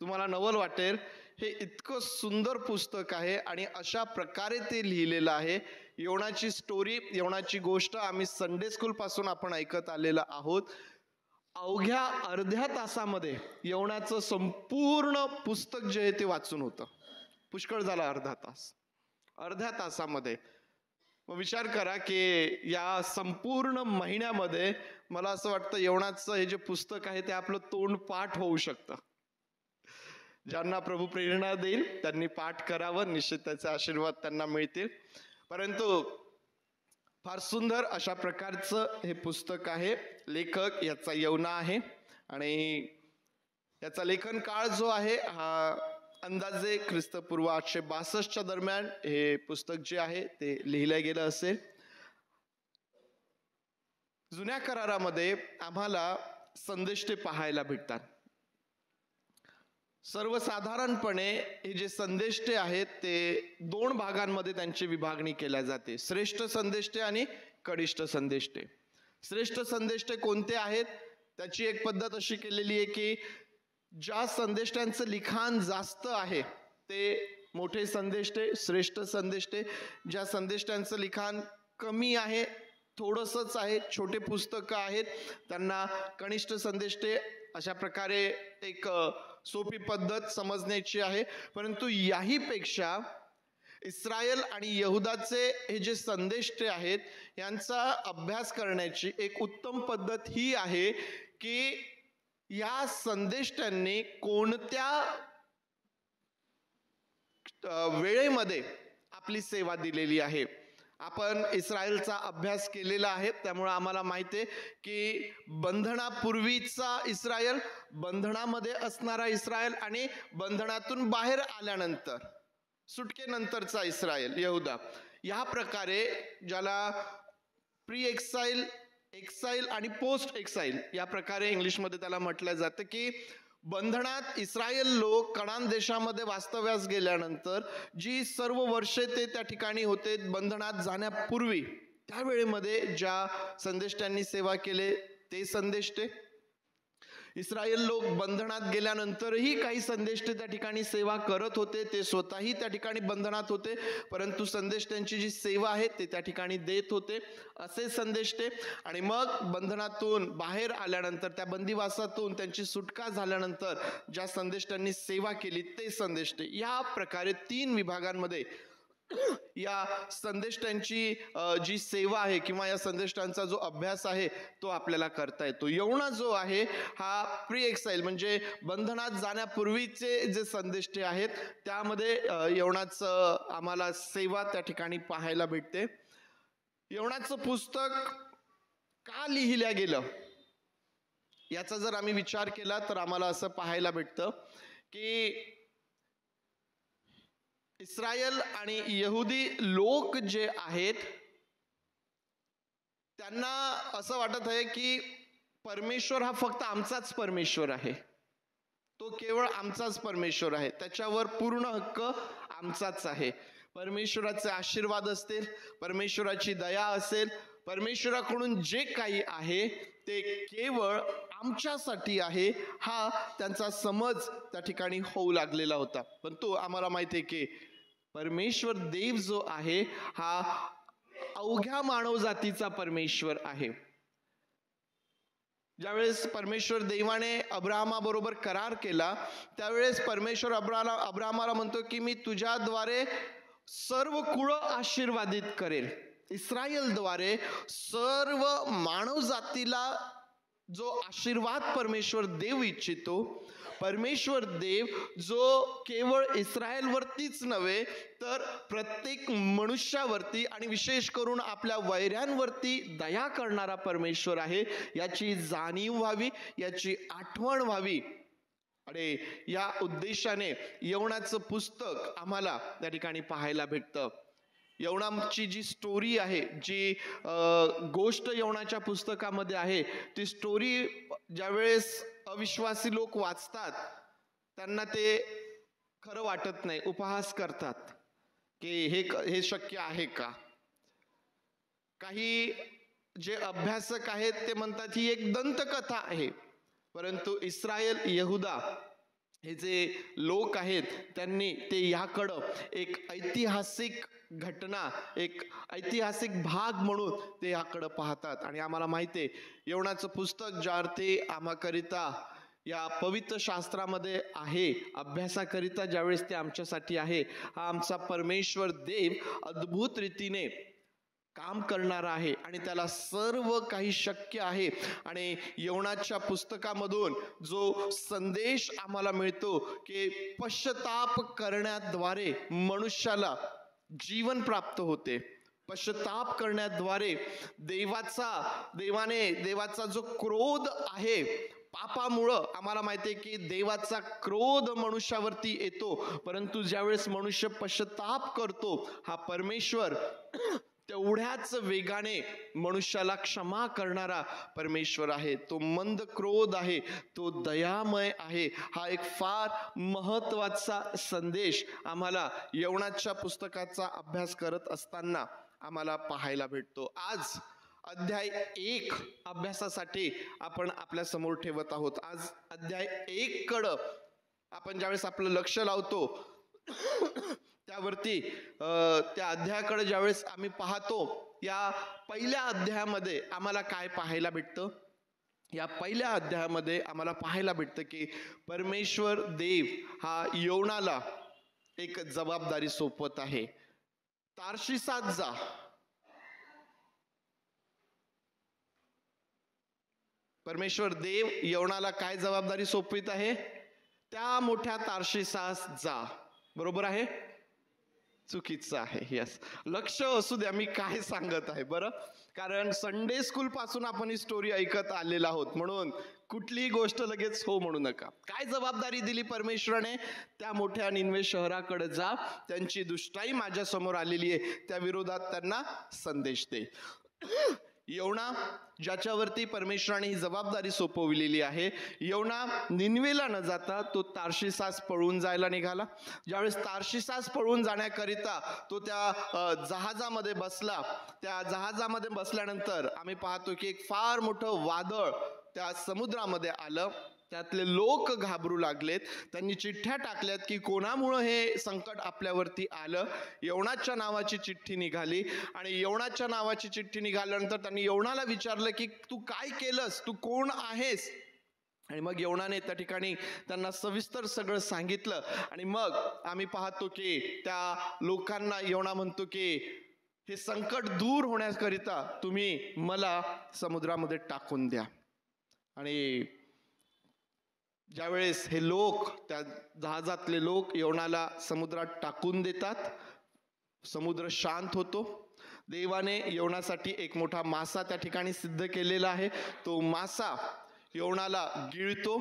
तुम्हाला नवल वाटेल, हे इतकं सुंदर पुस्तक आहे आणि अशा प्रकारे ते लिहिलेलं आहे. योनाची स्टोरी, योनाची गोष्ट आम्ही संडे स्कूल पासून आपण ऐकत आलेलं आहोत. अवघ्या अर्ध्या तासामध्ये योनाचं संपूर्ण पुस्तक जे आहे ते वाचून होतं. पुष्कळ झाला अर्ध्या तासामध्ये. मग विचार करा की या संपूर्ण महिन्यामध्ये मला असं वाटतं योनाचं हे जे पुस्तक आहे ते आपलं तोंड पाठ होऊ शकतं. ज्यांना प्रभू प्रेरणा देईल त्यांनी पाठ करावं, निश्चित त्याचे आशीर्वाद त्यांना मिळतील. परंतु फार सुंदर अशा प्रकारचं हे पुस्तक आहे. लेखक याचा योना आहे आणि याचा लेखन काळ जो आहे हा अंदाजे ख्रिस्तपूर्व 862 दरम्यान हे पुस्तक जे आहे ते लिहिलं गेलं असेल. जुन्या करारामध्ये आम्हाला संदेष्टे पाहायला भेटतात. सर्वसाधारणपणे हे जे संदेष्टे आहेत ते 2 भागांमध्ये त्यांची विभागणी केल्या जाते. श्रेष्ठ संदेष्टे आणि कनिष्ठ संदेष्टे. श्रेष्ठ संदेष्टे कोणते आहेत? त्याची एक पद्धत अशी केलेली आहे की ज्या संदेष्टांचं लिखाण जास्त आहे ते मोठे संदेष्टे, श्रेष्ठ संदेष्टे. ज्या संदेष्टांचं लिखाण कमी आहे, थोडंसंच आहे, छोटे पुस्तकं आहेत, त्यांना कनिष्ठ संदेष्टे. अशा प्रकारे एक सोपी पद्धत समजण्याची आहे. परंतु याही पेक्षा इस्रायल आणि यहुदाचे हे जे संदेष्टे आहेत यांचा अभ्यास करण्याची एक उत्तम पद्धत ही आहे की या संदेष्टांनी कोणत्या वेळेमध्ये आपली सेवा दिलेली आहे. आपण इस्रायलचा अभ्यास केलेला आहे त्यामुळे आम्हाला माहिती आहे की बंधनापूर्वीचा इस्रायल, बंधनामध्ये असणारा इस्रायल आणि बंधनातून बाहेर आल्यानंतर सुटकेनंतरचा इस्रायल यहुदा. या प्रकारे ज्याला प्री एक्साईल, एक्साईल आणि पोस्ट एक्साईल या प्रकारे इंग्लिशमध्ये त्याला म्हटलं जातं की बंधनात इस्रायल लोक कनान देशामध्ये वास्तव्यास गेल्यानंतर जी सर्व वर्षे ते त्या ठिकाणी होते बंधनात जाण्यापूर्वी, त्यावेळेमध्ये ज्या संदेष्टांनी सेवा केले ते संदेष्टे. इस्रायल लोक बंधनात गेल्यानंतरही काही संदेष्टे त्या ठिकाणी सेवा करत होते, ते स्वतःही त्या ठिकाणी बंधनात होते, परंतु संदेष्टांची जी सेवा आहे ते त्या ठिकाणी देत होते, असे संदेष्टे. आणि मग बंधनातून बाहेर आल्यानंतर, त्या बंदिवासातून त्यांची सुटका झाल्यानंतर ज्या संदेष्टांनी सेवा केली ते संदेष्टे. या प्रकारे 3 विभागांमध्ये या संदेष्टांची जी सेवा आहे किंवा या संदेष्टांचा जो अभ्यास आहे तो आपल्याला करता येतो. यवना जो आहे हा प्री एक्साईल म्हणजे बंधनात जाण्यापूर्वीचे जे संदेष्टे आहेत त्यामध्ये यवनाचं आम्हाला सेवा त्या ठिकाणी पाहायला भेटते. यवनाचं पुस्तक का लिहिलं गेलं याचा जर आम्ही विचार केला तर आम्हाला असं पाहायला भेटतं की इस्रायल आणि यहुदी लोक जे आहेत त्यांना असं वाटत आहे की परमेश्वर हा फक्त आमचाच परमेश्वर आहे, तो केवळ आमचाच परमेश्वर आहे, त्याच्यावर पूर्ण हक्क आमचाच आहे. परमेश्वराचे आशीर्वाद असतील, परमेश्वराची दया असेल, परमेश्वराकडून जे काही आहे ते केवळ आमच्यासाठी आहे, हा त्यांचा समज त्या ठिकाणी होऊ लागलेला होता. पण तो आम्हाला माहिती आहे की परमेश्वर देव जो आहे हा अवघ्या मानव जातीचा परमेश्वर आहे. ज्यावेळेस परमेश्वर देवाने अब्राहमाबरोबर करार केला त्यावेळेस परमेश्वर अब्राहमाला म्हणतो की मी तुझ्याद्वारे सर्व कुळ आशीर्वादित करेल. इस्रायलद्वारे सर्व मानव जातीला जो आशीर्वाद परमेश्वर देव इच्छितो, परमेश्वर देव जो केवळ इस्रायलवरतीच नव्हे तर प्रत्येक मनुष्यावरती आणि विशेष करून आपल्या वैऱ्यांवरती दया करणारा परमेश्वर आहे, याची जाणीव व्हावी, याची आठवण व्हावी. आणि या उद्देशाने यवनाचं पुस्तक आम्हाला त्या ठिकाणी पाहायला भेटतं. यवनाची जी स्टोरी आहे, जी गोष्ट यवनाच्या पुस्तकामध्ये आहे, ती स्टोरी ज्यावेळेस अविश्वासी लोक वाचतात त्यांना ते खरं वाटत नाही, उपहास करतात की हे शक्य आहे का. काही जे अभ्यासक आहेत ते म्हणतात ही एक दंतकथा आहे, परंतु इस्रायल यहुदा हे जे लोक आहेत त्यांनी ते याकडं एक ऐतिहासिक घटना, एक ऐतिहासिक भाग म्हणून ते याकडं पाहतात. आणि आम्हाला माहिती आहे यवनाचं पुस्तक ज्या अर्थी आम्हाकरिता या पवित्र शास्त्रामध्ये आहे, अभ्यासाकरिता ज्यावेळेस ते आमच्यासाठी आहे, हा आमचा परमेश्वर देव अद्भुत रीतीने काम करणारा आहे आणि त्याला सर्व काही शक्य आहे. आणि यवनाच्या पुस्तकामधून जो संदेश आम्हाला मिळतो की पश्चाताप करण्याद्वारे मनुष्याला जीवन प्राप्त होते, पश्चाताप करण्याद्वारे देवाचा जो क्रोध आहे, पापामुळं आम्हाला माहिती आहे की देवाचा क्रोध मनुष्यावरती येतो, परंतु ज्यावेळेस मनुष्य पश्चाताप करतो हा परमेश्वर तेवढ्याच वेगाने मनुष्याला क्षमा करणारा परमेश्वर आहे. तो मंद क्रोध आहे, तो दयामय आहे. हा एक फार महत्वाचा संदेश आम्हाला यवनाच्या पुस्तकाचा अभ्यास करत असताना आम्हाला पाहायला भेटतो. आज अध्याय 1 अभ्यासासाठी आपण आपल्या समोर ठेवत आहोत. आज अध्याय 1 कडं आपण ज्यावेळेस आपलं लक्ष लावतो त्यावरती त्या अध्यायाकडे ज्यावेळेस आम्ही पाहतो, या पहिल्या अध्यायामध्ये आम्हाला काय पाहायला भेटतं. या पहिल्या अध्यायामध्ये आम्हाला पाहायला भेटतं की परमेश्वर देव हा यवनाला एक जबाबदारी सोपवत आहे. तार्शिसात जा. परमेश्वर देव यवनाला काय जबाबदारी सोपवित आहे, त्या मोठ्या तार्शिसास जा. बरोबर आहे? चुकीचं आहे. यस, लक्ष असू द्या मी काय सांगत आहे बरं, कारण संडे स्कूल पासून आपण ही स्टोरी ऐकत आलेलो आहोत, म्हणून कुठलीही गोष्ट लगेच हो म्हणू नका. काय जबाबदारी दिली परमेश्वराने, त्या मोठ्या निनवे शहराकडे जा, त्यांची दुष्टाई माझ्या समोर आलेली आहे, त्या विरोधात त्यांना संदेश दे. योना ज्याच्यावरती परमेश्वराने ही जबाबदारी सोपवलेली आहे, योना निनवेला न जाता तो तार्शिसास पळून जायला निघाला. ज्यावेळेस तार्शिसास पळून जाण्याकरिता तो त्या जहाजामध्ये बसला, त्या जहाजामध्ये बसल्यानंतर आम्ही पाहतो की एक फार मोठं वादळ त्या समुद्रामध्ये आलं. त्यातले लोक घाबरू लागलेत. त्यांनी चिठ्ठ्या टाकल्यात की कोणामुळं हे संकट आपल्यावरती आलं. योनाच्या नावाची चिठ्ठी निघाली आणि योनाच्या नावाची चिठ्ठी निघाल्यानंतर त्यांनी योनाला विचारलं की तू काय केलंस, तू कोण आहेस. आणि मग योनाने त्या ठिकाणी त्यांना सविस्तर सगळं सांगितलं. आणि मग आम्ही पाहतो की त्या लोकांना योना म्हणतो की हे संकट दूर होण्याकरिता तुम्ही मला समुद्रामध्ये टाकून द्या. आणि ज्यावेळेस हे लोक, त्या जहाजातले लोक योनाला समुद्रात टाकून देतात, समुद्र शांत होतो. देवाने योनासाठी एक मोठा मासा त्या ठिकाणी सिद्ध केलेला आहे. तो मासा योनाला गिळतो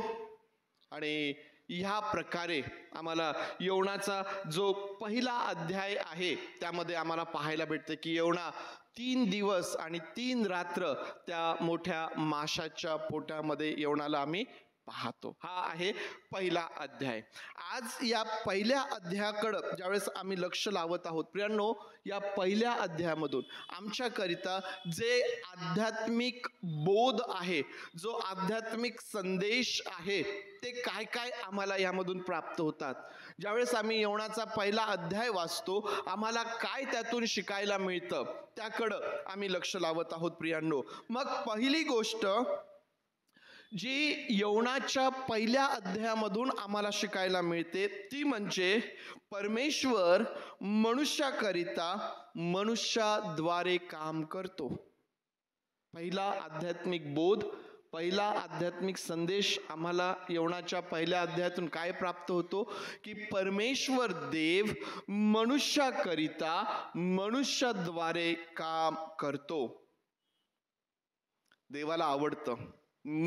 आणि ह्या प्रकारे आम्हाला योनाचा जो पहिला अध्याय आहे त्यामध्ये आम्हाला पाहायला भेटते की योना 3 दिवस आणि 3 रात्र त्या मोठ्या माशाच्या पोटामध्ये योनाला आम्ही पाहतो. हा आहे पहिला अध्याय. आज या पहिल्या अध्यायाकडं ज्यावेळेस आम्ही लक्ष लावत आहोत प्रियांनो, या पहिल्या अध्यायामधून आमच्याकरिता जे आध्यात्मिक बोध आहे, जो आध्यात्मिक संदेश आहे, ते काय काय आम्हाला यामधून प्राप्त होतात. ज्यावेळेस आम्ही योनाचा पहिला अध्याय वाचतो, आम्हाला काय त्यातून शिकायला मिळतं त्याकडं आम्ही लक्ष लावत आहोत प्रियांनो. मग पहिली गोष्ट जी योनाच्या पहिल्या अध्यायामधून आम्हाला शिकायला मिळते ती म्हणजे परमेश्वर मनुष्याकरिता मनुष्याद्वारे काम करतो. पहिला आध्यात्मिक बोध, पहिला आध्यात्मिक संदेश आम्हाला योनाच्या पहिल्या अध्यायातून काय प्राप्त होतो की परमेश्वर देव मनुष्याकरिता मनुष्याद्वारे काम करतो. देवाला आवडतं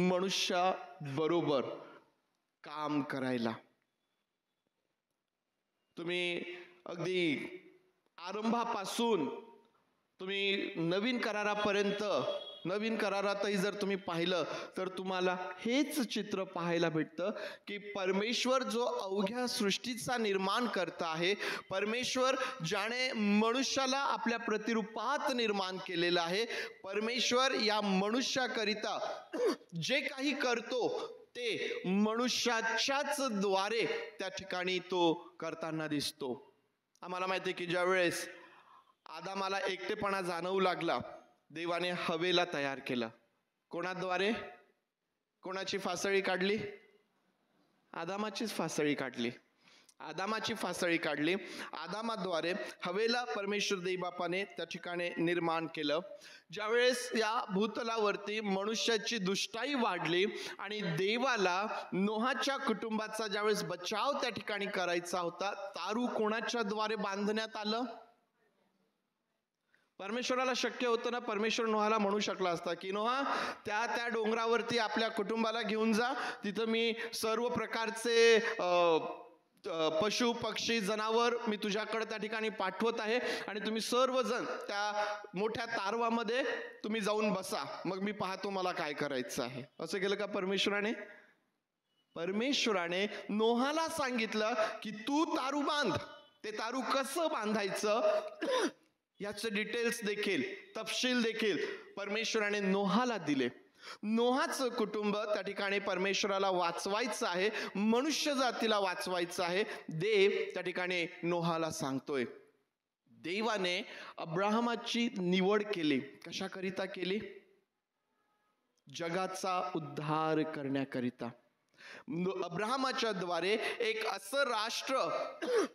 मनुष्या बरोबर काम करायला. तुम्ही अगदी आरंभापासून तुम्ही नवीन करारापर्यंत, नवीन करारातही जर तुम्ही पाहिलं तर तुम्हाला हेच चित्र पाहायला भेटतं की परमेश्वर जो अवघ्या सृष्टीचा निर्माण करता आहे, परमेश्वर ज्याने मनुष्याला आपल्या प्रतिरूपात निर्माण केलेलं आहे, परमेश्वर या मनुष्याकरिता जे काही करतो ते मनुष्याच्याच द्वारे त्या ठिकाणी तो करताना दिसतो. आम्हाला माहिती आहे की ज्या वेळेस आदामाला एकटेपणा जाणवू लागला, देवाने हवेला तयार केलं. कोणाद्वारे? कोणाची फासळी काढली? आदामाचीच फासळी काढली. आदामाची फासळी काढली. आदामाद्वारे हवेला परमेश्वर देवबापाने त्या ठिकाणी निर्माण केलं. ज्यावेळेस या भूतलावरती मनुष्याची दुष्टाई वाढली आणि देवाला नोहाच्या कुटुंबाचा ज्यावेळेस बचाव त्या ठिकाणी करायचा होता, तारू कोणाच्या द्वारे बांधण्यात आलं? परमेश्वराला शक्य होतं ना, परमेश्वर नोहाला म्हणू शकला असता की नोहा त्या डोंगरावरती आपल्या कुटुंबाला घेऊन जा, तिथं मी सर्व प्रकारचे पशु पक्षी जनावर मी तुझ्याकडे त्या ठिकाणी पाठवत आहे आणि तुम्ही सर्वजण त्या मोठ्या तारवामध्ये तुम्ही जाऊन बसा, मग मी पाहतो मला काय करायचं आहे. असं केलं का परमेश्वराने? परमेश्वराने नोहाला सांगितलं की तू तारू बांध. ते तारू कसं बांधायचं याचे डिटेल्स देखील, तपशील देखील परमेश्वराने नोहाला दिले. नोहाचं कुटुंब त्या ठिकाणी परमेश्वराला वाचवायचं आहे, मनुष्य जातीला वाचवायचं आहे. देव त्या ठिकाणी नोहाला सांगतोय. देवाने अब्राहमाची निवड केली. कशाकरिता केली? जगाचा उद्धार करण्याकरिता. अब्राहमाच्या द्वारे एक असं राष्ट्र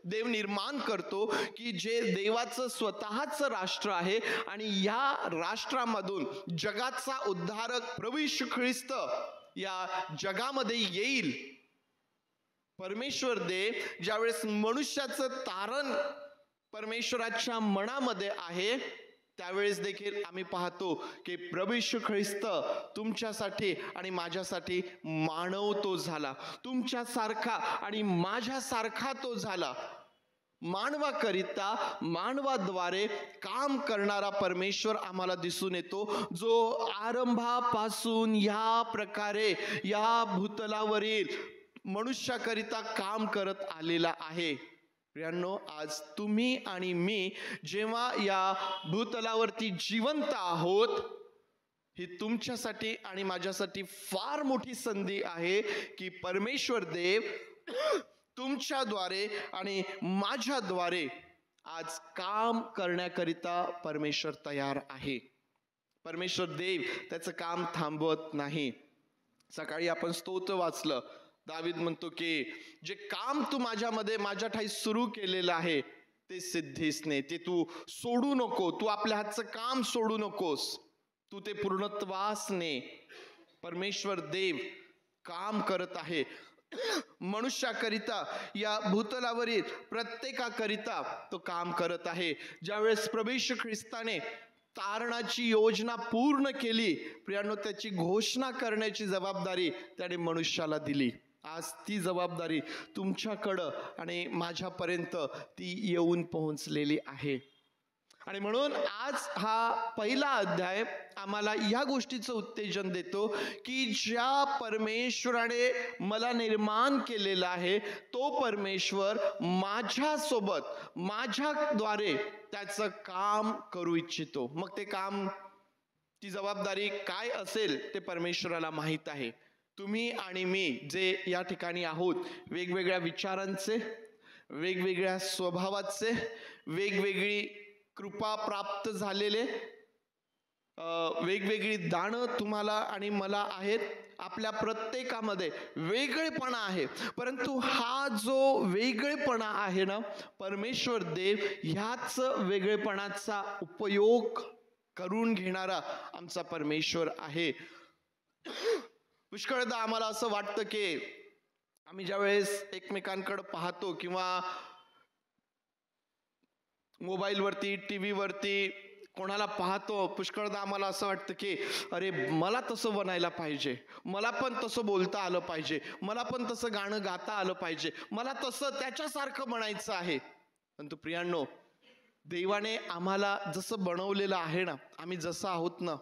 देव निर्माण करतो की जे देवाचं स्वतःचं राष्ट्र आहे आणि या राष्ट्रामधून जगाचा उद्धारक प्रभू येशू ख्रिस्त या जगामध्ये येईल. परमेश्वर देव ज्यावेळेस मनुष्याचं तारण परमेश्वराच्या मनामध्ये आहे, त्यावेळेस देखील आम्ही पाहतो की प्रभू येशू ख्रिस्त तुमच्यासाठी आणि माझ्यासाठी मानव तो झाला, तुमच्यासारखा आणि माझ्यासारखा तो झाला. मानवाकरिता मानवाद्वारे काम करणारा परमेश्वर आम्हाला दिसून येतो, जो आरंभापासून या प्रकारे या भूतलावरील मनुष्याकरिता काम करत आलेला आहे. प्रियांनो, आज तुम्ही आणि मी जेव्हा या भूतलावरती जिवंत आहोत, ही तुमच्यासाठी आणि माझ्यासाठी फार मोठी संधी आहे की परमेश्वर देव तुमच्याद्वारे आणि माझ्याद्वारे आज काम करण्याकरिता परमेश्वर तयार आहे. परमेश्वर देव त्याचं काम थांबवत नाही. सकाळी आपण स्तोत्र वाचलं, दावीद म्हणतो की जे काम तू माझ्यामध्ये माझ्या ठाई सुरू केलेलं आहे ते सिद्धीस ने, ते तू सोडू नको, तू आपल्या हातचं काम सोडू नकोस, तू ते पूर्णत्वास ने. परमेश्वर देव काम करत आहे मनुष्याकरिता, या भूतलावरील प्रत्येकाकरिता तो काम करत आहे. ज्यावेळेस प्रभू येशू ख्रिस्ताने तारणाची योजना पूर्ण केली, प्रियांनो, त्याची घोषणा करण्याची जबाबदारी त्याने मनुष्याला दिली. आज ती जबाबदारी तुमच्याकडं आणि माझ्यापर्यंत ती येऊन पोहोचलेली आहे. आणि म्हणून आज हा पहिला अध्याय आम्हाला या गोष्टीचं उत्तेजन देतो की ज्या परमेश्वराने मला निर्माण केलेला आहे तो परमेश्वर माझ्यासोबत माझ्याद्वारे त्याचं काम करू इच्छितो. मग ते काम, ती जबाबदारी काय असेल ते परमेश्वराला माहीत आहे. तुम्ही आणि मी जे या ठिकाणी आहोत, वेगवेगळ्या विचारांचे, वेगवेगळ्या स्वभावाचे, वेगवेगळी कृपा प्राप्त झालेले, वेगवेगळी दानं तुम्हाला आणि मला आहेत. आपल्या प्रत्येकामध्ये वेगळेपणा आहे, परंतु हा जो वेगळेपणा आहे ना, परमेश्वर देव ह्याच वेगळेपणाचा उपयोग करून घेणारा आमचा परमेश्वर आहे. पुष्कळदा आम्हाला असं वाटतं की आम्ही ज्या वेळेस एकमेकांकडे पाहतो किंवा मोबाईलवरती, टीव्ही वरती कोणाला पाहतो, पुष्कळदा आम्हाला असं वाटतं की अरे मला तसं बनायला पाहिजे, मला पण तसं बोलता आलं पाहिजे, मला पण तसं गाणं गाता आलं पाहिजे, मला तसं त्याच्यासारखं म्हणायचं आहे. परंतु प्रियांनो, देवाने आम्हाला जसं बनवलेलं आहे ना, आम्ही जसं आहोत ना,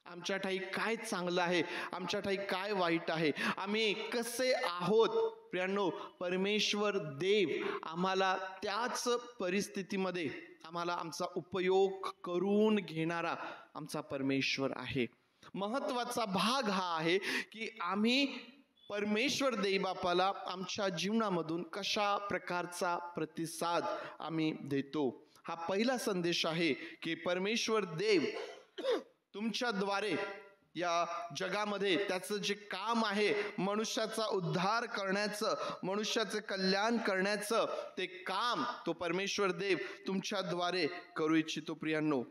आमच्या ठाई काय चांगलं आहे, आमच्या ठाई काय वाईट आहे, आम्ही कसे आहोत, प्रियांनो, परमेश्वर देव आम्हाला त्याच परिस्थितीमध्ये आम्हाला आमचा उपयोग करून घेणारा आमचा परमेश्वर आहे. महत्वाचा भाग हा आहे की आम्ही परमेश्वर देवबापाला आमच्या जीवनामधून कशा प्रकारचा प्रतिसाद आम्ही देतो. हा पहिला संदेश आहे की परमेश्वर देव तुमच्याद्वारे या जगामध्ये त्याचं जे काम आहे, मनुष्याचा उद्धार करण्याचं, मनुष्याचे कल्याण करण्याचं, ते काम तो परमेश्वर देव तुमच्याद्वारे करू इच्छितो. प्रियांनो,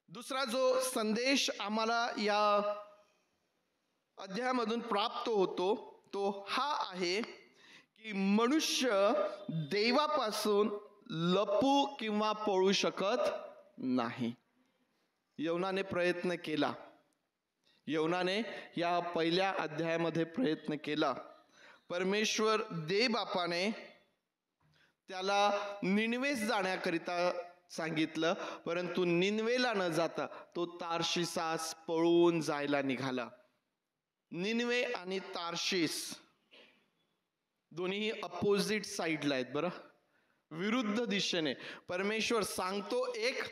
दुसरा जो संदेश आम्हाला या अध्यायामधून प्राप्त होतो तो हा आहे की मनुष्य देवापासून लपू किंवा पळू शकत नाही. यवनाने प्रयत्न केला, यवनाने या पहिल्या अध्यायामध्ये प्रयत्न केला. परमेश्वर देवबापाने त्याला निनवेस जाण्याकरिता सांगितलं, परंतु निनवेला न जाता तो तार्शिसास पळून जायला निघाला. निनवे आणि तार्शिस दोन्ही अपोजिट साईडला आहेत बरं, विरुद्ध दिशेने. परमेश्वर सांगतो एक,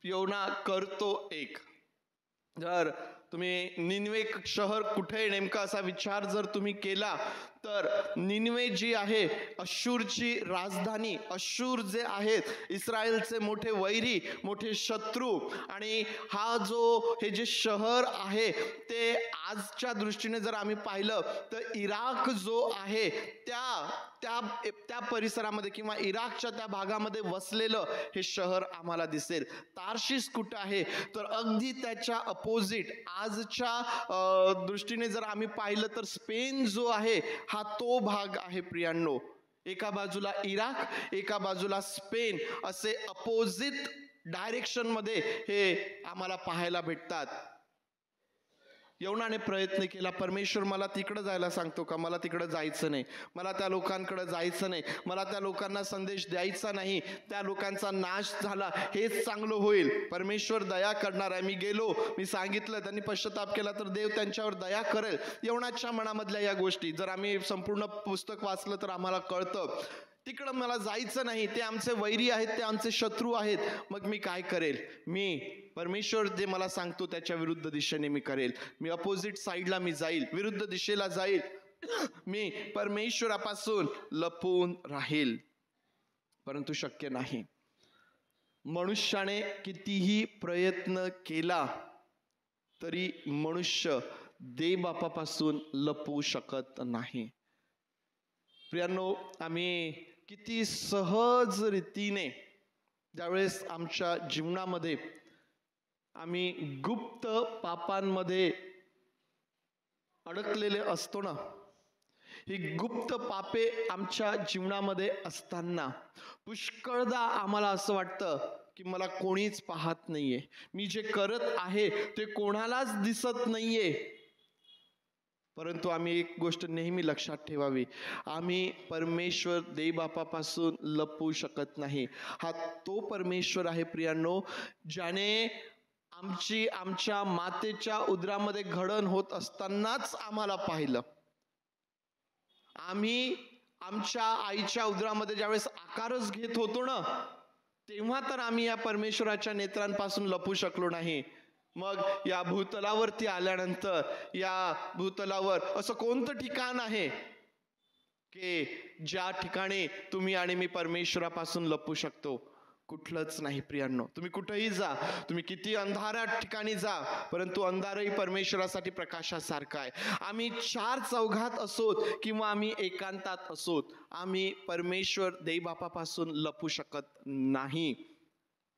योना करतो एक. जर तुम्ही निनवे शहर कुठे नेमका असा विचार जर तुम्ही केला तर निनवे जी आहे अश्शूरची राजधानी, अश्शूर जे आहेत इस्रायलचे मोठे वैरी, मोठे शत्रू, आणि हा जो हे जे शहर आहे ते आजच्या दृष्टीने जर आम्ही पाहिलं तर इराक जो आहे त्या परिसरामध्ये किंवा इराकच्या त्या भागामध्ये वसलेलं हे शहर आम्हाला दिसेल. तार्शिस कुठं आहे तर अगदी त्याच्या अपोजिट आजच्या दृष्टीने जर आम्ही पाहिलं तर स्पेन जो आहे हा तो भाग आहे. प्रियांनो, एका बाजूला इराक, एका बाजूला स्पेन, असे अपोजिट डायरेक्शन मध्ये हे आम्हाला पाहायला भेटतात. यवनाने प्रयत्न केला, परमेश्वर मला तिकडं जायला सांगतो का, मला तिकडं जायचं नाही, मला त्या लोकांकडे जायचं नाही, मला त्या लोकांना संदेश द्यायचा नाही, त्या लोकांचा नाश झाला हेच चांगलं होईल, परमेश्वर दया करणार आहे. मी गेलो, मी सांगितलं, त्यांनी पश्चाताप केला तर देव त्यांच्यावर दया करेल. यवनाच्या मनामधल्या या गोष्टी जर आम्ही संपूर्ण पुस्तक वाचलं तर आम्हाला कळतं, तिकडं मला जायचं नाही, ते आमचे वैरी आहेत, ते आमचे शत्रू आहेत. मग मी काय करेल, मी परमेश्वर जे मला सांगतो त्याच्या विरुद्ध दिशेने मी करेल, मी अपोजिट साईडला मी जाईल, विरुद्ध दिशेला जाईल, मी परमेश्वरापासून लपून राहील. परंतु शक्य नाही. मनुष्याने कितीही प्रयत्न केला तरी मनुष्य देवबापापासून लपू शकत नाही. प्रियांनो, आम्ही किती सहज रीतीने ज्यावेळेस आमच्या जीवनामध्ये आम्ही गुप्त पापांमध्ये अडकलेले असतो ना, ही गुप्त पापे आमच्या जीवनामध्ये असताना पुष्कळदा आम्हाला असं वाटतं की मला कोणीच पाहत नाहीये, मी जे करत आहे ते कोणालाच दिसत नाहीये. परंतु आम्ही एक गोष्ट नेहमी लक्षात ठेवावी, आम्ही परमेश्वर देवबापापासून लपवू शकत नाही. हा तो परमेश्वर आहे प्रियांनो, ज्याने आमच्या मातेच्या उदरामध्ये घडण होत असतानाच आम्हाला पाहिलं. आम्ही आमच्या आईच्या उदरामध्ये ज्यावेळेस आकारच घेत होतो ना, तेव्हा तर आम्ही या परमेश्वराच्या नेत्रांपासून लपू शकलो नाही. मग या भूतलावरती आल्यानंतर या भूतलावर असं कोणतं ठिकाण आहे की ज्या ठिकाणी तुम्ही आणि मी परमेश्वरापासून लपू शकतो? कुठलंच नाही प्रियांनो. तुम्ही कुठेही जा, तुम्ही किती अंधाऱ्या ठिकाणी जा, परंतु अंधारही परमेश्वरासाठी प्रकाशासारखा आहे. आम्ही चार चौघात असोत किंवा आम्ही एकांतात असोत, आम्ही परमेश्वर देवबापापासून लपू शकत नाही.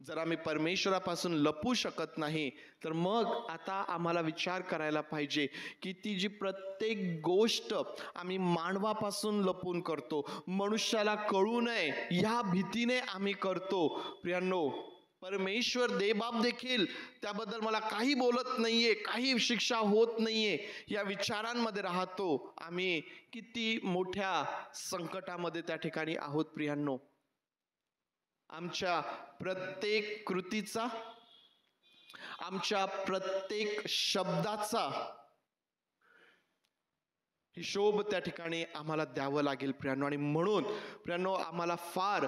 जर आम्ही परमेश्वरापासून लपू शकत नाही तर मग आता आम्हाला विचार करायला पाहिजे की ती जी प्रत्येक गोष्ट आम्ही मानवापासून लपून करतो, मनुष्याला कळू नये या भीतीने आम्ही करतो. प्रियांनो, परमेश्वर देवबाप देखील त्याबद्दल मला काही बोलत नाहीये, काही शिक्षा होत नाहीये या विचारांमध्ये राहतो. आम्ही किती मोठ्या संकटामध्ये त्या ठिकाणी आहोत प्रियांनो. आमच्या प्रत्येक कृतीचा, आमच्या प्रत्येक शब्दाचा हिशोब त्या ठिकाणी आम्हाला द्यावं लागेल प्रियांनो. आणि म्हणून प्रियांनो, आम्हाला फार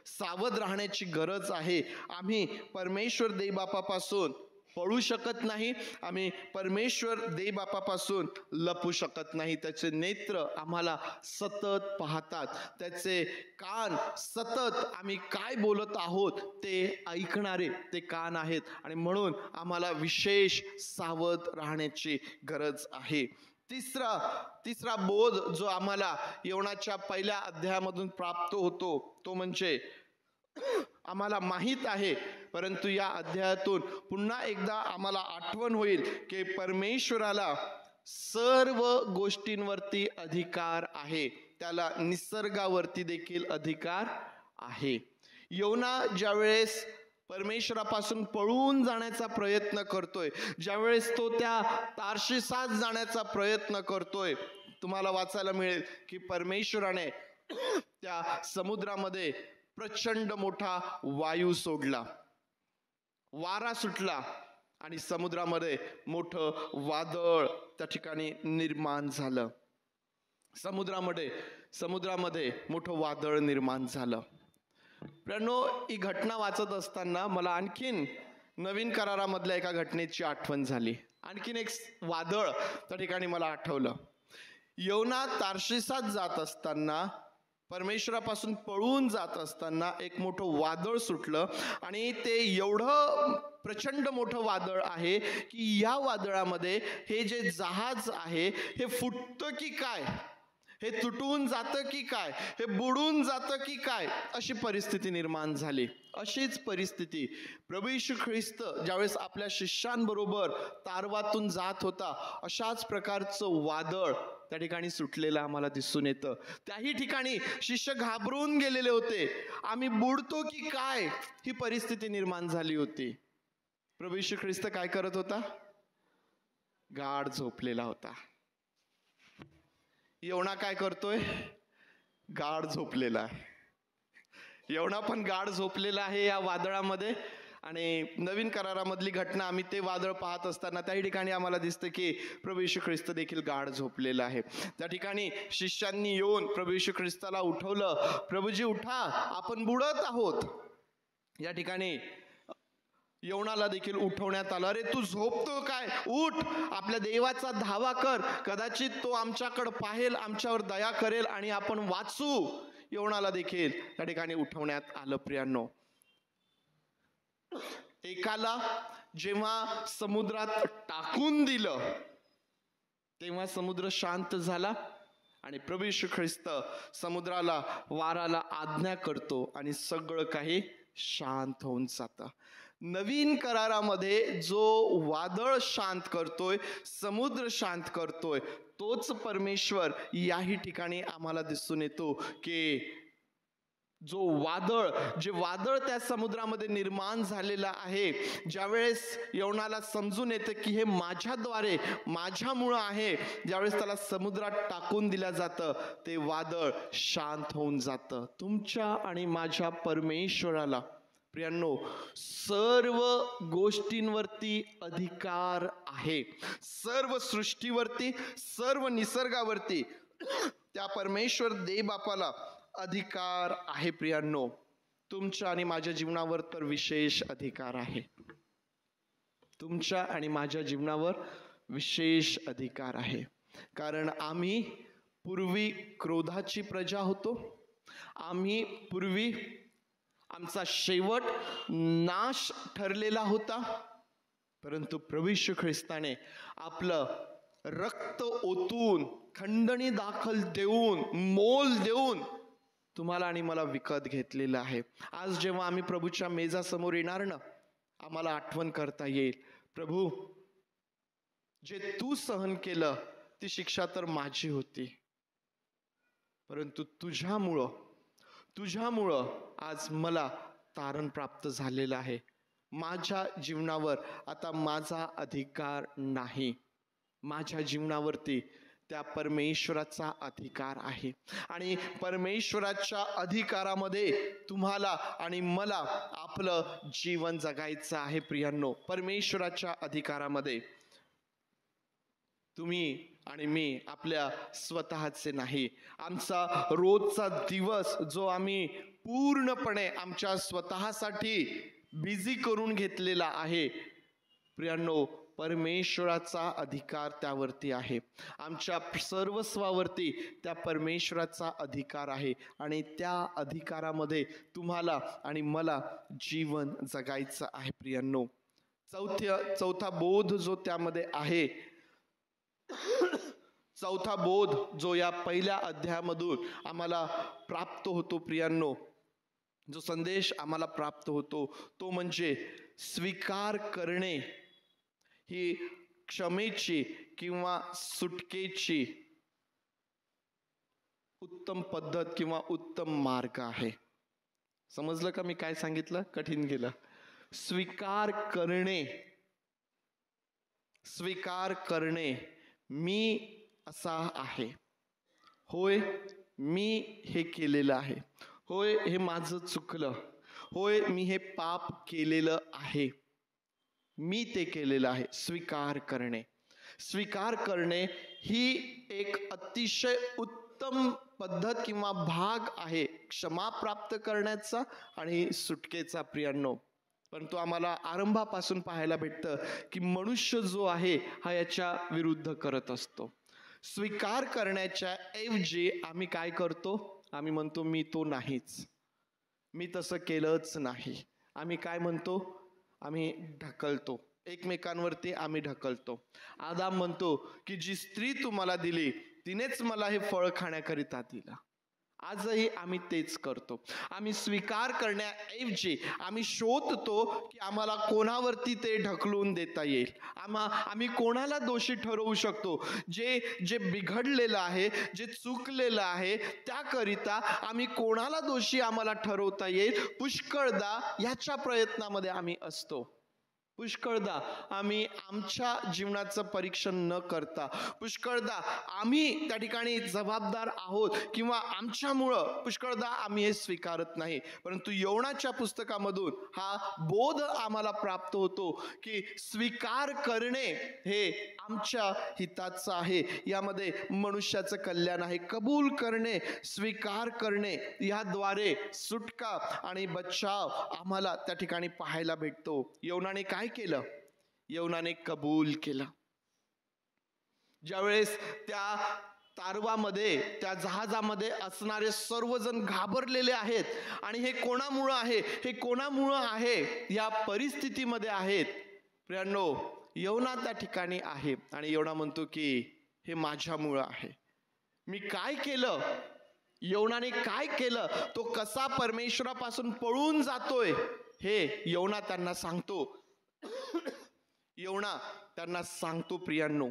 सावध राहण्याची गरज आहे. आम्ही परमेश्वर देवबापापासून पळू शकत नाही, आम्ही परमेश्वर देवबापापासून लपू शकत नाही. त्याचे नेत्र आम्हाला सतत पाहतात, त्याचे कान सतत आम्ही काय बोलत आहोत ते ऐकणारे ते कान आहेत. आणि म्हणून आम्हाला विशेष सावध राहण्याची गरज आहे. तिसरा बोध जो आम्हाला यवनाच्या पहिल्या अध्यायामधून प्राप्त होतो तो म्हणजे आम्हाला माहित आहे, परंतु या अध्यायातून पुन्हा एकदा आम्हाला आठवण होईल की परमेश्वराला सर्व गोष्टींवरती अधिकार आहे, त्याला निसर्गावरती देखील अधिकार आहे. यवना ज्यावेळेस परमेश्वरापासून पळून जाण्याचा प्रयत्न करतोय, ज्यावेळेस तो त्या तार्शिसात जाण्याचा प्रयत्न करतोय, तुम्हाला वाचायला मिळेल की परमेश्वराने त्या समुद्रामध्ये प्रचंड मोठा वायू सोडला, वारा सुटला आणि समुद्रामध्ये मोठं वादळ त्या ठिकाणी निर्माण झालं. समुद्रामध्ये मोठं वादळ निर्माण झालं. प्रियांनो, ही घटना वाचत असताना मला आणखीन नवीन करारामधल्या एका घटनेची आठवण झाली. आणखीन एक वादळ त्या ठिकाणी मला आठवलं. यवना तार्शिसात जात असताना, परमेश्वरापासून पळून जात असताना एक मोठं वादळ सुटलं आणि ते एवढं प्रचंड मोठं वादळ आहे की या वादळामध्ये हे जे जहाज आहे हे फुटतं की काय, हे तुटून जातं की काय, हे बुडून जातं की काय, अशी परिस्थिती निर्माण झाली. अशीच परिस्थिती प्रभू येशू ख्रिस्त ज्यावेळेस आपल्या शिष्यांबरोबर तारवातून जात होता, अशाच प्रकारचं वादळ त्या ठिकाणी सुटलेलं आम्हाला दिसून येतं. त्याही ठिकाणी शिष्य घाबरून गेलेले होते, आम्ही बुडतो की काय ही परिस्थिती निर्माण झाली होती. प्रभू येशू ख्रिस्त काय करत होता? गाढ झोपलेला होता. यवना काय करतोय? गाढ झोपलेला आहे. यवना पण गाढ झोपलेला आहे या वादळामध्ये. आणि नवीन करारामधली घटना आम्ही ते वादळ पाहत असताना त्या ठिकाणी आम्हाला दिसतं की प्रभू येशू ख्रिस्त देखील गाढ झोपलेला आहे. त्या ठिकाणी शिष्यांनी येऊन प्रभू येशू ख्रिस्ताला उठवलं. प्रभूजी उठा, आपण बुडत आहोत. या ठिकाणी यवनाला देखील उठवण्यात आलं. अरे तू झोपतो काय? उठ, आपल्या देवाचा धावा कर, कदाचित तो आमच्याकडे पाहेल, आमच्यावर दया करेल आणि आपण वाचू. यवनाला देखील त्या ठिकाणी उठवण्यात आलं. प्रियांनो, एकाला जेव्हा समुद्रात टाकून दिलं तेव्हा समुद्र शांत झाला आणि प्रभू येशू ख्रिस्त समुद्राला, वाराला आज्ञा करतो आणि सगळं काही शांत होऊन जातं. नवीन करारामध्ये जो वादळ शांत करतोय, समुद्र शांत करतोय, तोच परमेश्वर याही ठिकाणी आम्हाला दिसून येतो की जो जे वादळ त्या समुद्रामध्ये निर्माण झालेला आहे, ज्यावेळेस यवनाला समजून येतं की हे माझ्याद्वारे, माझ्यामुळं आहे, ज्यावेळेस त्याला समुद्रात टाकून दिलं जातं ते वादळ शांत होऊन जातं. तुमच्या आणि माझ्या परमेश्वराला प्रियांनो सर्व गोष्टींवरती अधिकार आहे. सर्व सृष्टीवरती, सर्व निसर्गावरती त्या परमेश्वर देव बापाला अधिकार आहे. प्रियांनो, तुमच्या आणि माझ्या जीवनावर तर विशेष अधिकार आहे. तुमच्या आणि माझ्या जीवनावर विशेष अधिकार आहे. कारण आम्ही पूर्वी क्रोधाची प्रजा होतो. आम्ही पूर्वी, आमचा शेवट नाश ठरलेला होता. परंतु प्रभू येशू ख्रिस्ताने आपलं रक्त ओतून, खंडणी दाखल देऊन, मोल देऊन तुम्हाला आणि मला विकत घेतलेलं आहे. आज जेव्हा आम्ही प्रभूच्या मेजासमोर येणार ना, आम्हाला आठवण करता येईल, प्रभू जे तू सहन केलं ती शिक्षा तर माझी होती, परंतु तुझ्यामुळं आज मला तारण प्राप्त झालेलं आहे. माझ्या जीवनावर आता माझा अधिकार नाही. माझ्या जीवनावरती त्या परमेश्वराचा अधिकार आहे. आणि परमेश्वराच्या अधिकारामध्ये तुम्हाला आणि मला आपलं जीवन जगायचं आहे. प्रियांनो, परमेश्वराच्या अधिकारामध्ये तुम्ही आणि मी आपल्या स्वतःचे नाही. आमचा रोजचा दिवस जो आम्ही पूर्णपणे आमच्या स्वतःसाठी बिझी करून घेतलेला आहे, प्रियांनो, परमेश्वराचा अधिकार त्यावरती आहे. आमच्या सर्वस्वावरती त्या परमेश्वराचा अधिकार आहे. आणि त्या अधिकारामध्ये तुम्हाला आणि मला जीवन जगायचं आहे. प्रियांनो, चौथा बोध जो त्यामध्ये आहे, चौथा बोध जो या पहिल्या अध्यायामधून आम्हाला प्राप्त होतो, प्रियांनो, जो संदेश आम्हाला प्राप्त होतो तो म्हणजे स्वीकार करणे ही क्षमेची किंवा सुटकेची उत्तम पद्धत किंवा उत्तम मार्ग आहे. समजलं का मी काय सांगितलं? कठीण गेलं. स्वीकार करणे, मी असा आहे, होय मी हे केलेलं आहे, होय हे माझं चुकलं, होय मी हे पाप केलेलं आहे, मी ते केलेलं आहे. स्वीकार करणे ही एक अतिशय उत्तम पद्धत किंवा भाग आहे क्षमा प्राप्त करण्याचा आणि सुटकेचा. प्रियांनो, परंतु आम्हाला आरंभापासून पाहायला भेटतं की मनुष्य जो आहे हा याच्या विरुद्ध करत असतो. स्वीकार करण्याच्या ऐवजी आम्ही काय करतो? आम्ही म्हणतो मी तो नाहीच, मी तसं केलंच नाही. आम्ही काय म्हणतो? आम्ही ढकलतो, एकमेकांवरती आम्ही ढकलतो. आदाम म्हणतो की जी स्त्री तू मला दिली तिनेच मला हे फळ खाण्याकरिता दिलं. आजही आम्ही तेच करतो. आम्ही स्वीकार करण्याऐवजी आम्ही शोधतो की आम्हाला कोणावरती ते ढकलून देता येईल, आम्ही कोणाला दोषी ठरवू शकतो. जे बिघडलेलं आहे, जे चुकलेलं आहे, त्याकरिता आम्ही कोणाला दोषी आम्हाला ठरवता येईल पुष्कळदा याच्या प्रयत्नामध्ये आम्ही असतो. पुष्कळदा आम्ही आमच्या जीवनाचं परीक्षण न करता, पुष्कळदा आम्ही त्या ठिकाणी जबाबदार आहोत किंवा आमच्यामुळं पुष्कळदा आम्ही हे स्वीकारत नाही. परंतु योनाच्या पुस्तकामधून हा बोध आम्हाला प्राप्त होतो की स्वीकार करणे हे आमच्या हिताचं आहे. यामध्ये मनुष्याचं कल्याण आहे. कबूल करणे, स्वीकार करणे, याद्वारे सुटका आणि बचाव आम्हाला त्या ठिकाणी पाहायला भेटतो. योनाने काय केलं? योनाने कबूल केलं. ज्यावेळेस त्या तारवामध्ये, त्या जहाजामध्ये असणारे सर्वजण घाबरलेले आहेत आणि हे कोणामुळं आहे, हे कोणामुळं आहे, या परिस्थितीमध्ये आहेत. प्रियांनो, योना त्या ठिकाणी आहे आणि योना म्हणतो की हे माझ्यामुळं आहे. मी काय केलं? योनाने काय केलं? तो कसा परमेश्वरापासून पळून जातोय हे योना त्यांना सांगतो. योना त्यांना सांगतो. प्रियांनो,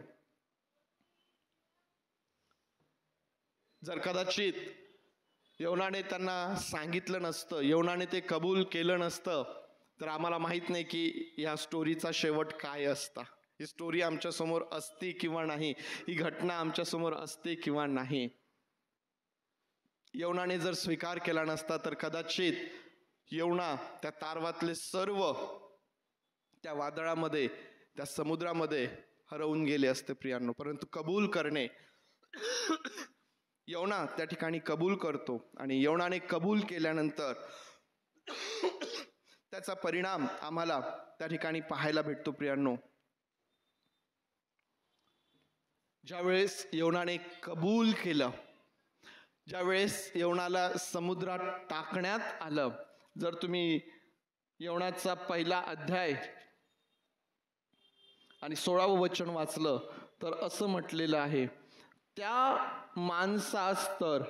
जर कदाचित योनाने त्यांना सांगितलं नसतं, योनाने ते कबूल केलं नसतं, तर आम्हाला माहित नाही की या स्टोरीचा शेवट काय असता. ही स्टोरी आमच्या समोर असते किंवा नाही, ही घटना आमच्या समोर असते किंवा नाही. योनाने जर स्वीकार केला नसता तर कदाचित योना त्या तारवातले सर्व त्या वादळामध्ये, त्या समुद्रामध्ये हरवून गेले असते. प्रियांनो, परंतु कबूल करणे, योना त्या ठिकाणी कबूल करतो आणि योनाने कबूल केल्यानंतर त्याचा परिणाम आम्हाला त्या ठिकाणी पाहायला भेटतो. प्रियांनो, ज्यावेळेस योनाने कबूल केलं, ज्यावेळेस योनाला समुद्रात टाकण्यात आलं, जर तुम्ही योनाचा पहिला अध्याय आणि 16वं वचन वाचलं तर असं म्हटलेलं आहे, त्या माणसास तर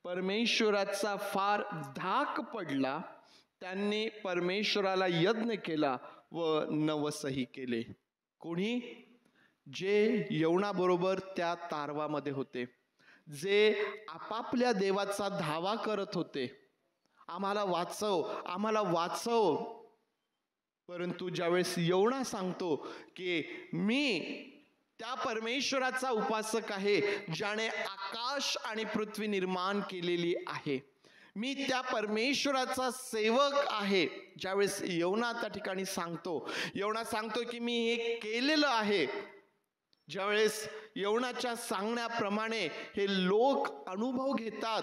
परमेश्वराचा फार धाक पडला, त्यांनी परमेश्वराला यज्ञ केला व नवसही केले. कोणी? जे योनाबरोबर त्या तारवामध्ये होते, जे आपापल्या देवाचा धावा करत होते, आम्हाला वाचव, आम्हाला वाचव. परंतु ज्यावेळेस योना सांगतो की मी त्या परमेश्वराचा उपासक आहे ज्याने आकाश आणि पृथ्वी निर्माण केलेली आहे, मी त्या परमेश्वराचा सेवक आहे, ज्यावेळेस योना त्या ठिकाणी सांगतो, योना सांगतो की मी हे केलेलं आहे, ज्यावेळेस योनाच्या सांगण्याप्रमाणे हे लोक अनुभव घेतात,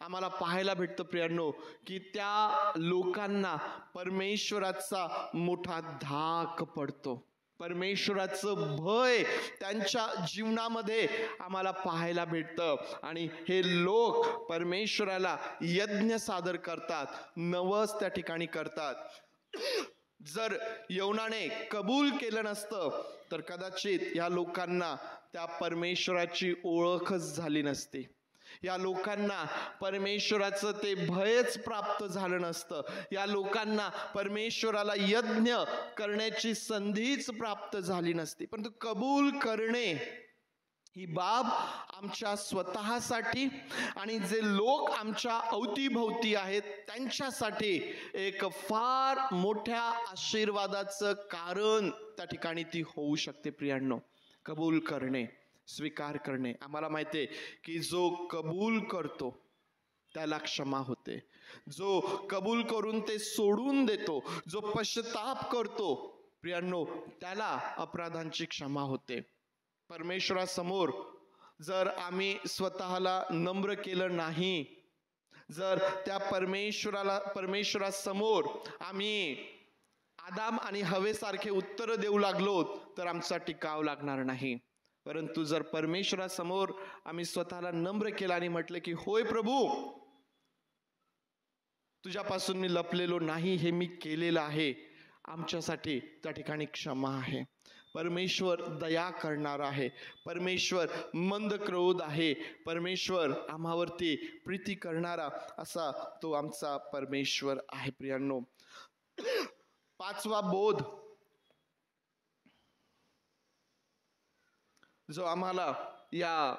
आम्हाला पाहायला भेटतं प्रियांनो की त्या लोकांना परमेश्वराचा मोठा धाक पडतो. परमेश्वराचं भय त्यांच्या जीवनामध्ये आम्हाला पाहायला भेटतं आणि हे लोक परमेश्वराला यज्ञ सादर करतात, नवस त्या ठिकाणी करतात. जर योनाने कबूल केलं नसतं तर कदाचित या लोकांना त्या परमेश्वराची ओळखच झाली नसती, या लोकांना परमेश्वराचं ते भयच प्राप्त झालं नसतं, या लोकांना परमेश्वराला यज्ञ करण्याची संधीच प्राप्त झाली नसती. परंतु कबूल करणे ही बाब आमच्या स्वतःसाठी आणि जे लोक आमच्या अवतीभोवती आहेत त्यांच्यासाठी एक फार मोठ्या आशीर्वादाचं कारण त्या ठिकाणी ती होऊ शकते. प्रियांनो, कबूल करणे, स्वीकार करणे. आम्हाला माहिती आहे की जो कबूल करतो त्याला क्षमा होते, जो कबूल करून ते सोडून देतो, जो पश्चाताप करतो प्रियांनो त्याला अपराधांची क्षमा होते. परमेश्वरासमोर जर आम्ही स्वतःला नम्र केलं नाही, जर त्या परमेश्वरासमोर आम्ही आदाम आणि हवेसारखे उत्तर देऊ लागलो तर आमचा टिकाव लागणार नाही. परंतु जर परमेश्वरासमोर आम्ही स्वतःला नम्र केला आणि म्हटलं की होय प्रभू, तुझ्यापासून मी लपलेलो नाही, हे मी केलेलं आहे, आमच्यासाठी त्या ठिकाणी क्षमा आहे. परमेश्वर दया करणार आहे, परमेश्वर मंद क्रोध आहे, परमेश्वर आम्हावरती प्रीती करणारा असा तो आमचा परमेश्वर आहे. प्रियांनो, पाचवा बोध जो आम्हाला या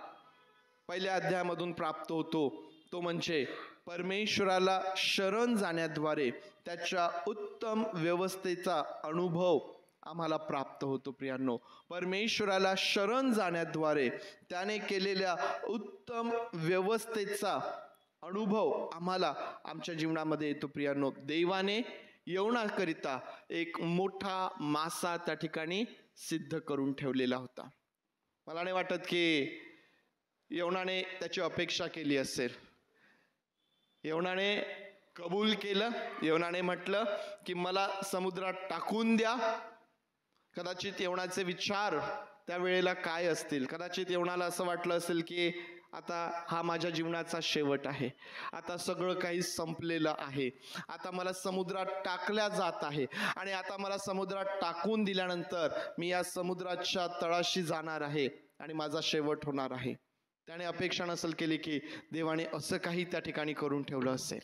पहिल्या अध्यायामधून प्राप्त होतो तो म्हणजे परमेश्वराला शरण जाण्याद्वारे त्याच्या उत्तम व्यवस्थेचा अनुभव आम्हाला प्राप्त होतो प्रियांनो. परमेश्वराला शरण जाण्याद्वारे त्याने केलेल्या उत्तम व्यवस्थेचा अनुभव आम्हाला आमच्या जीवनामध्ये येतो प्रियांनो. देवाने यवनाकरिता एक मोठा मासा त्या ठिकाणी सिद्ध करून ठेवलेला होता. मला नाही वाटत की यवनाने त्याची अपेक्षा केली असेल. यवनाने कबूल केलं. यवनाने म्हटलं की मला समुद्रात टाकून द्या. कदाचित यवनाचे विचार त्यावेळेला काय असतील? कदाचित यवनाला असं वाटलं असेल की आता हा माझ्या जीवनाचा शेवट आहे, आता सगळं काही संपलेलं आहे, आता मला समुद्रात टाकल्या जात आहे आणि आता मला समुद्रात टाकून दिल्यानंतर मी या समुद्राच्या तळाशी जाणार आहे आणि माझा शेवट होणार आहे. त्याने अपेक्षा नसेल केली की देवाने असं काही त्या ठिकाणी करून ठेवलं असेल.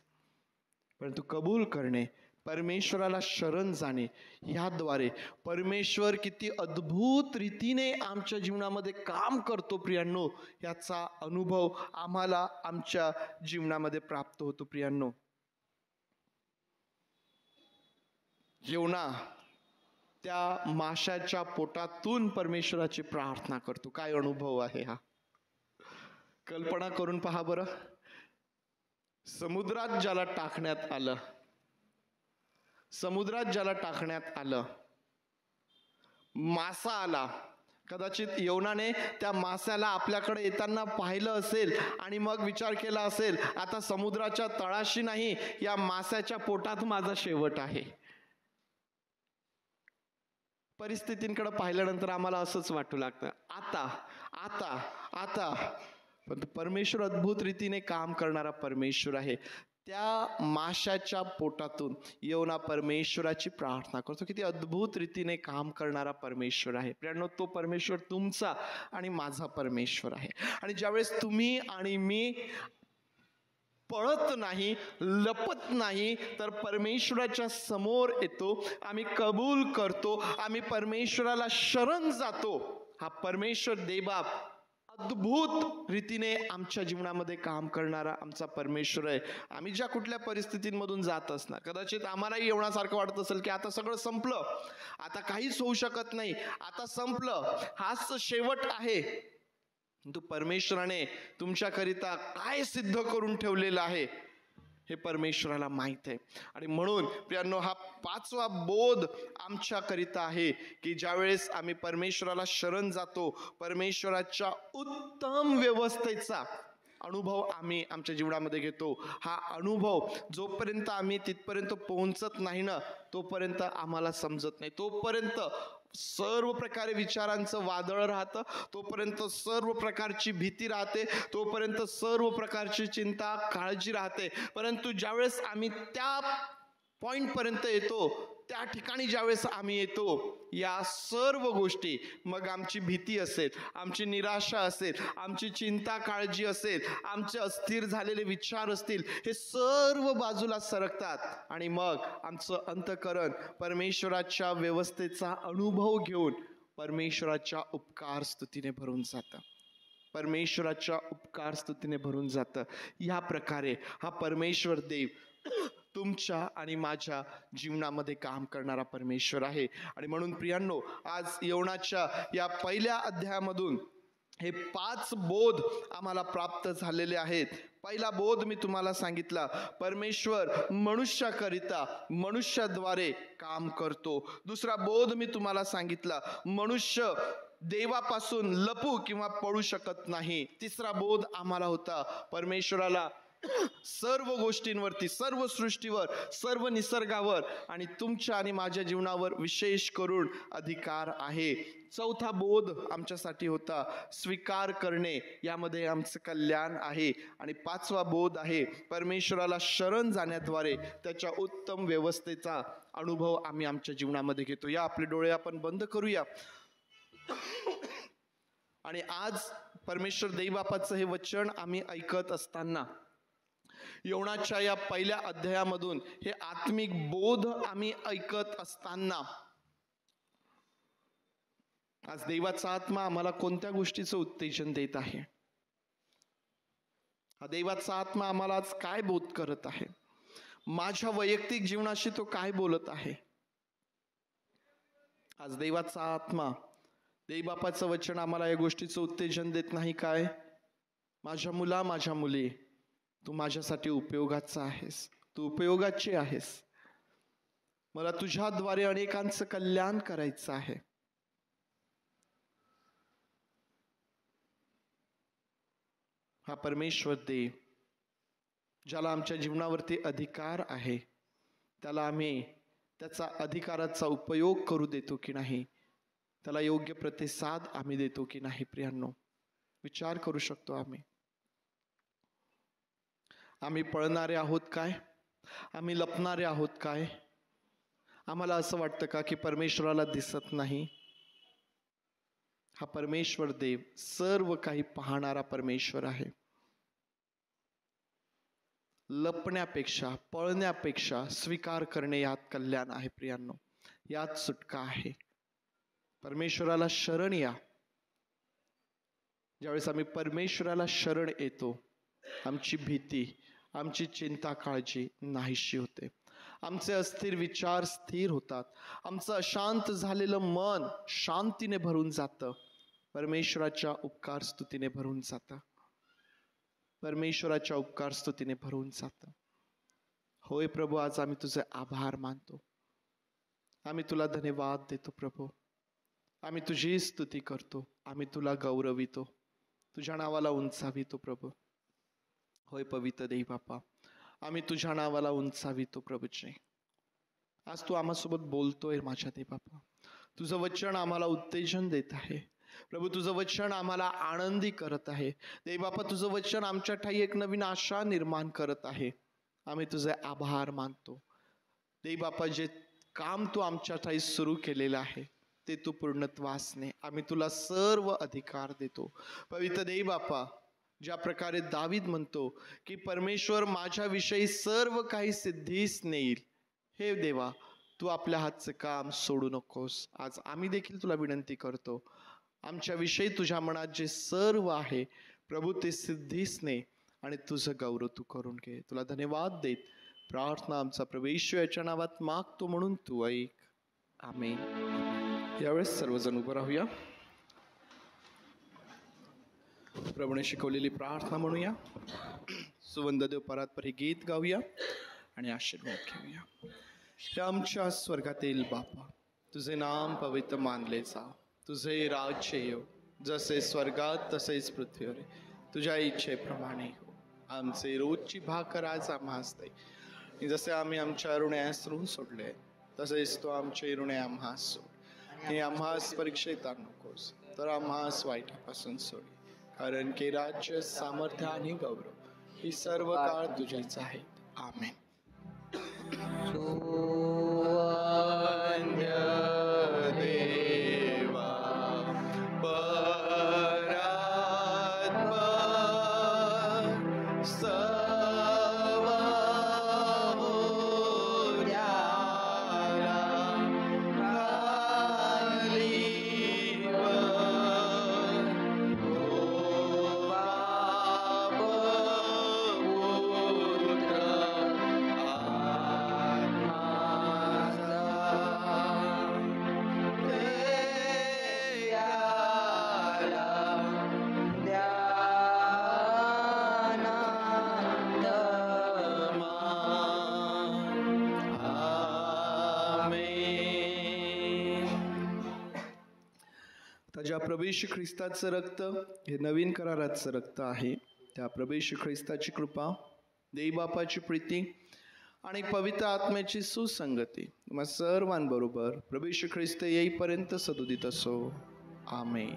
परंतु कबूल करणे, परमेश्वराला शरण जाणे, ह्याद्वारे परमेश्वर किती अद्भुत रीतीने आमच्या जीवनामध्ये काम करतो प्रियांनो, याचा अनुभव आम्हाला आमच्या जीवनामध्ये प्राप्त होतो प्रियांनो. योना त्या माशाच्या पोटातून परमेश्वराची प्रार्थना करतो. काय अनुभव आहे हा! कल्पना करून पहा बरं. समुद्रात ज्याला टाकण्यात आलं, समुद्रात ज्याला टाकण्यात आलं, मासा आला. कदाचित योनाने त्या माशाला आपल्याकडे येताना पाहिलं असेल आणि मग विचार केला असेल, आता समुद्राच्या तळाशी नाही, या माशाच्या पोटात माझा शेवट आहे. परिस्थितींकडे पाहिल्यानंतर आम्हाला असंच वाटू लागतं, आता आता आता. पण परमेश्वर अद्भुत रीतीने काम करणारा परमेश्वर आहे. त्या माशाच्या पोटातून योना परमेश्वराची प्रार्थना करतो. किती अद्भुत रीतीने काम करणारा परमेश्वर आहे प्रियांनो. तो परमेश्वर तुमचा आणि माझा परमेश्वर आहे. आणि ज्यावेळेस तुम्ही आणि मी पळत नाही, लपत नाही, तर परमेश्वराच्या समोर येतो, आम्ही कबूल करतो, आम्ही परमेश्वराला शरण जातो, हा परमेश्वर देवबाप अद्भुत रीतीने आमच्या जीवनामध्ये काम करणारा आमचा परमेश्वर आहे. आम्ही ज्या कुठल्या परिस्थितींमधून जात असणार, कदाचित आम्हालाही एवढ्यासारखं वाटत असेल की आता सगळं संपलं, आता काहीच होऊ शकत नाही, आता संपलं, हाच शेवट आहे. तू परमेश्वराने तुमच्याकरिता काय सिद्ध करून ठेवलेलं आहे हे परमेश्वराला माहित आहे. आणि म्हणून प्रियांनो, हा 5वा बोध आमच्याकरिता आहे की ज्यावेळेस आम्ही परमेश्वराला शरण जातो, परमेश्वराच्या उत्तम व्यवस्थेचा अनुभव आम्ही आमच्या जीवनामध्ये घेतो. हा अनुभव जोपर्यंत आम्ही तिथपर्यंत पोहोचत नाही ना, तोपर्यंत आम्हाला समजत नाही. तोपर्यंत सर्व प्रकारे विचारांचं वादळ राहतं, तोपर्यंत सर्व प्रकारची भीती राहते, तोपर्यंत सर्व प्रकारची चिंता काळजी राहते. परंतु ज्यावेळेस आम्ही त्या पॉइंटपर्यंत येतो, त्या ठिकाणी ज्यावेळेस आम्ही येतो, या सर्व गोष्टी, मग आमची भीती असेल, आमची निराशा असेल, आमची चिंता काळजी असेल, आमचे अस्थिर झालेले विचार असतील, हे सर्व बाजूला सरकतात आणि मग आमचं अंतःकरण परमेश्वराच्या व्यवस्थेचा अनुभव घेऊन परमेश्वराच्या उपकार स्तुतीने भरून जातं. परमेश्वराच्या उपकार स्तुतीने भरून जातं. या प्रकारे हा परमेश्वर देव तुमच्या आणि माझ्या जीवनामध्ये काम करणारा परमेश्वर आहे. आणि म्हणून प्रियांनो, आज योनाच्या या पहिल्या अध्यायामधून हे 5 बोध आम्हाला प्राप्त झालेले आहेत. पहिला बोध मी तुम्हाला सांगितला, परमेश्वर मनुष्याकरिता मनुष्याद्वारे काम करतो. दुसरा बोध मी तुम्हाला सांगितला, मनुष्य देवापासून लपू किंवा पळू शकत नाही. तिसरा बोध आम्हाला होता, परमेश्वराला सर्व गोष्टींवरती, सर्व सृष्टीवर, सर्व निसर्गावर आणि तुमच्या आणि माझ्या जीवनावर विशेष करून अधिकार आहे. चौथा बोध आमच्यासाठी होता, स्वीकार करणे यामध्ये आमचं कल्याण आहे. आणि 5वा बोध आहे, परमेश्वराला शरण जाण्याद्वारे त्याच्या उत्तम व्यवस्थेचा अनुभव आम्ही आमच्या जीवनामध्ये घेतो. या आपले डोळे आपण बंद करूया. आणि आज परमेश्वर देवबापाचं हे वचन आम्ही ऐकत असताना, योनाच्या या पहिल्या अध्यायामधून हे आत्मिक बोध आम्ही ऐकत असताना, आज देवाचा आत्मा आम्हाला कोणत्या गोष्टीचं उत्तेजन देत आहे? हा देवाचा आत्मा आम्हाला आज काय बोध करत आहे? माझ्या वैयक्तिक जीवनाशी तो काय बोलत आहे? आज देवाचा आत्मा, देवबापाचं वचन आम्हाला या गोष्टीचं उत्तेजन देत नाही काय? माझ्या मुला, माझ्या मुली, तू माझ्यासाठी उपयोगाचा आहेस, तू उपयोगाची आहेस. मला तुझ्याद्वारे अनेकांचं कल्याण करायचं आहे. हा परमेश्वर देव, ज्याला आमच्या जीवनावरती अधिकार आहे, त्याला आम्ही त्याचा अधिकाराचा उपयोग करू देतो की नाही, त्याला योग्य प्रतिसाद आम्ही देतो की नाही? प्रियांनो, विचार करू शकतो आम्ही पळणारे आहोत काय? आम्ही लपणारे आहोत काय? आम्हाला असं वाटतं का की परमेश्वराला दिसत नाही? हा परमेश्वर देव सर्व काही पाहणारा परमेश्वर आहे. लपण्यापेक्षा, पळण्यापेक्षा स्वीकार करणे यात कल्याण आहे. प्रियांनो, यात सुटका आहे. परमेश्वराला शरण या. ज्यावेळेस आम्ही परमेश्वराला शरण येतो, आमची भीती, आमची चिंता, काळजी नाहीशी होते. आमचे अस्थिर विचार स्थिर होतात. आमचं अशांत झालेलं मन शांतीने भरून जातं. परमेश्वराच्या उपकार स्तुतीने भरून जातं. परमेश्वराच्या उपकार स्तुतीने भरून जातं. होय प्रभू, आज आम्ही तुझे आभार मानतो. आम्ही तुला धन्यवाद देतो प्रभू. आम्ही तुझी स्तुती करतो. आम्ही तुला गौरवितो. तुझ्या नावाला उंचावितो प्रभू. होय पवित्र देव बापा, आम्ही तुझ्या नावाला उंचावितो प्रभूचे. आज तू आम्हासोबत बोलतोय माझ्या देव बापा. तुझं वचन आम्हाला उत्तेजन देत आहे प्रभू. तुझं वचन आम्हाला आनंदी करत आहे देव बापा. तुझं वचन आमच्या ठाई एक नवीन आशा निर्माण करत आहे. आम्ही तुझे आभार मानतो देव बापा. जे काम तू आमच्या ठाई सुरू केलेलं आहे ते तू पूर्णत्वास ने. आम्ही तुला सर्व अधिकार देतो पवित्र देव बापा. ज्या प्रकारे दावीद म्हणतो की परमेश्वर माझ्याविषयी सर्व काही सिद्धीस नेईल, हे देवा तू आपल्या हातचं काम सोडू नकोस. आज आम्ही देखील तुला विनंती करतो, आमच्याविषयी तुझ्या मनात जे सर्व आहे प्रभू ते सिद्धीस ने आणि तुझं गौरव तू करून घे. तुला धन्यवाद देत प्रार्थना आमचा प्रभू येशू याच्या नावात मागतो म्हणून तू ऐक. आमेन. यावेळेस सर्वजण उभं राहूया. प्रभूने शिकवलेली प्रार्थना म्हणूया. सुवंददेव परात्पर हे गीत गाऊया आणि आशीर्वाद घेऊया. हे आमच्या स्वर्गातील बापा, तुझे नाम पवित्र मानले जा. तुझे राज्य येऊ, जसे स्वर्गात तसेच पृथ्वीवर. तुझ्या इच्छेप्रमाणे हो. आमचे रोजची भाकर आज आम्हास दे. आणि जसे आम्ही आमच्या ऋण्यास ऋण सोडले, तसेच तो आमचे ऋणे आम्हास सोड. आणि आम्हास परीक्षेत आणू नकोस, तर आम्हास वाईटापासून सोड. कारण की राज्य, सामर्थ्य आणि गौरव ही सर्व काळ तुझेच आहेत. आमेन. ज्या प्रभू येशू ख्रिस्ताचं रक्त हे नवीन कराराचं रक्त आहे, त्या प्रभू येशू ख्रिस्ताची कृपा, देवबापाची प्रीती आणि पवित्र आत्म्याची सुसंगती तुम्हा सर्वांबरोबर प्रभू येशू ख्रिस्त येईपर्यंत सदुदित असो. आमेन.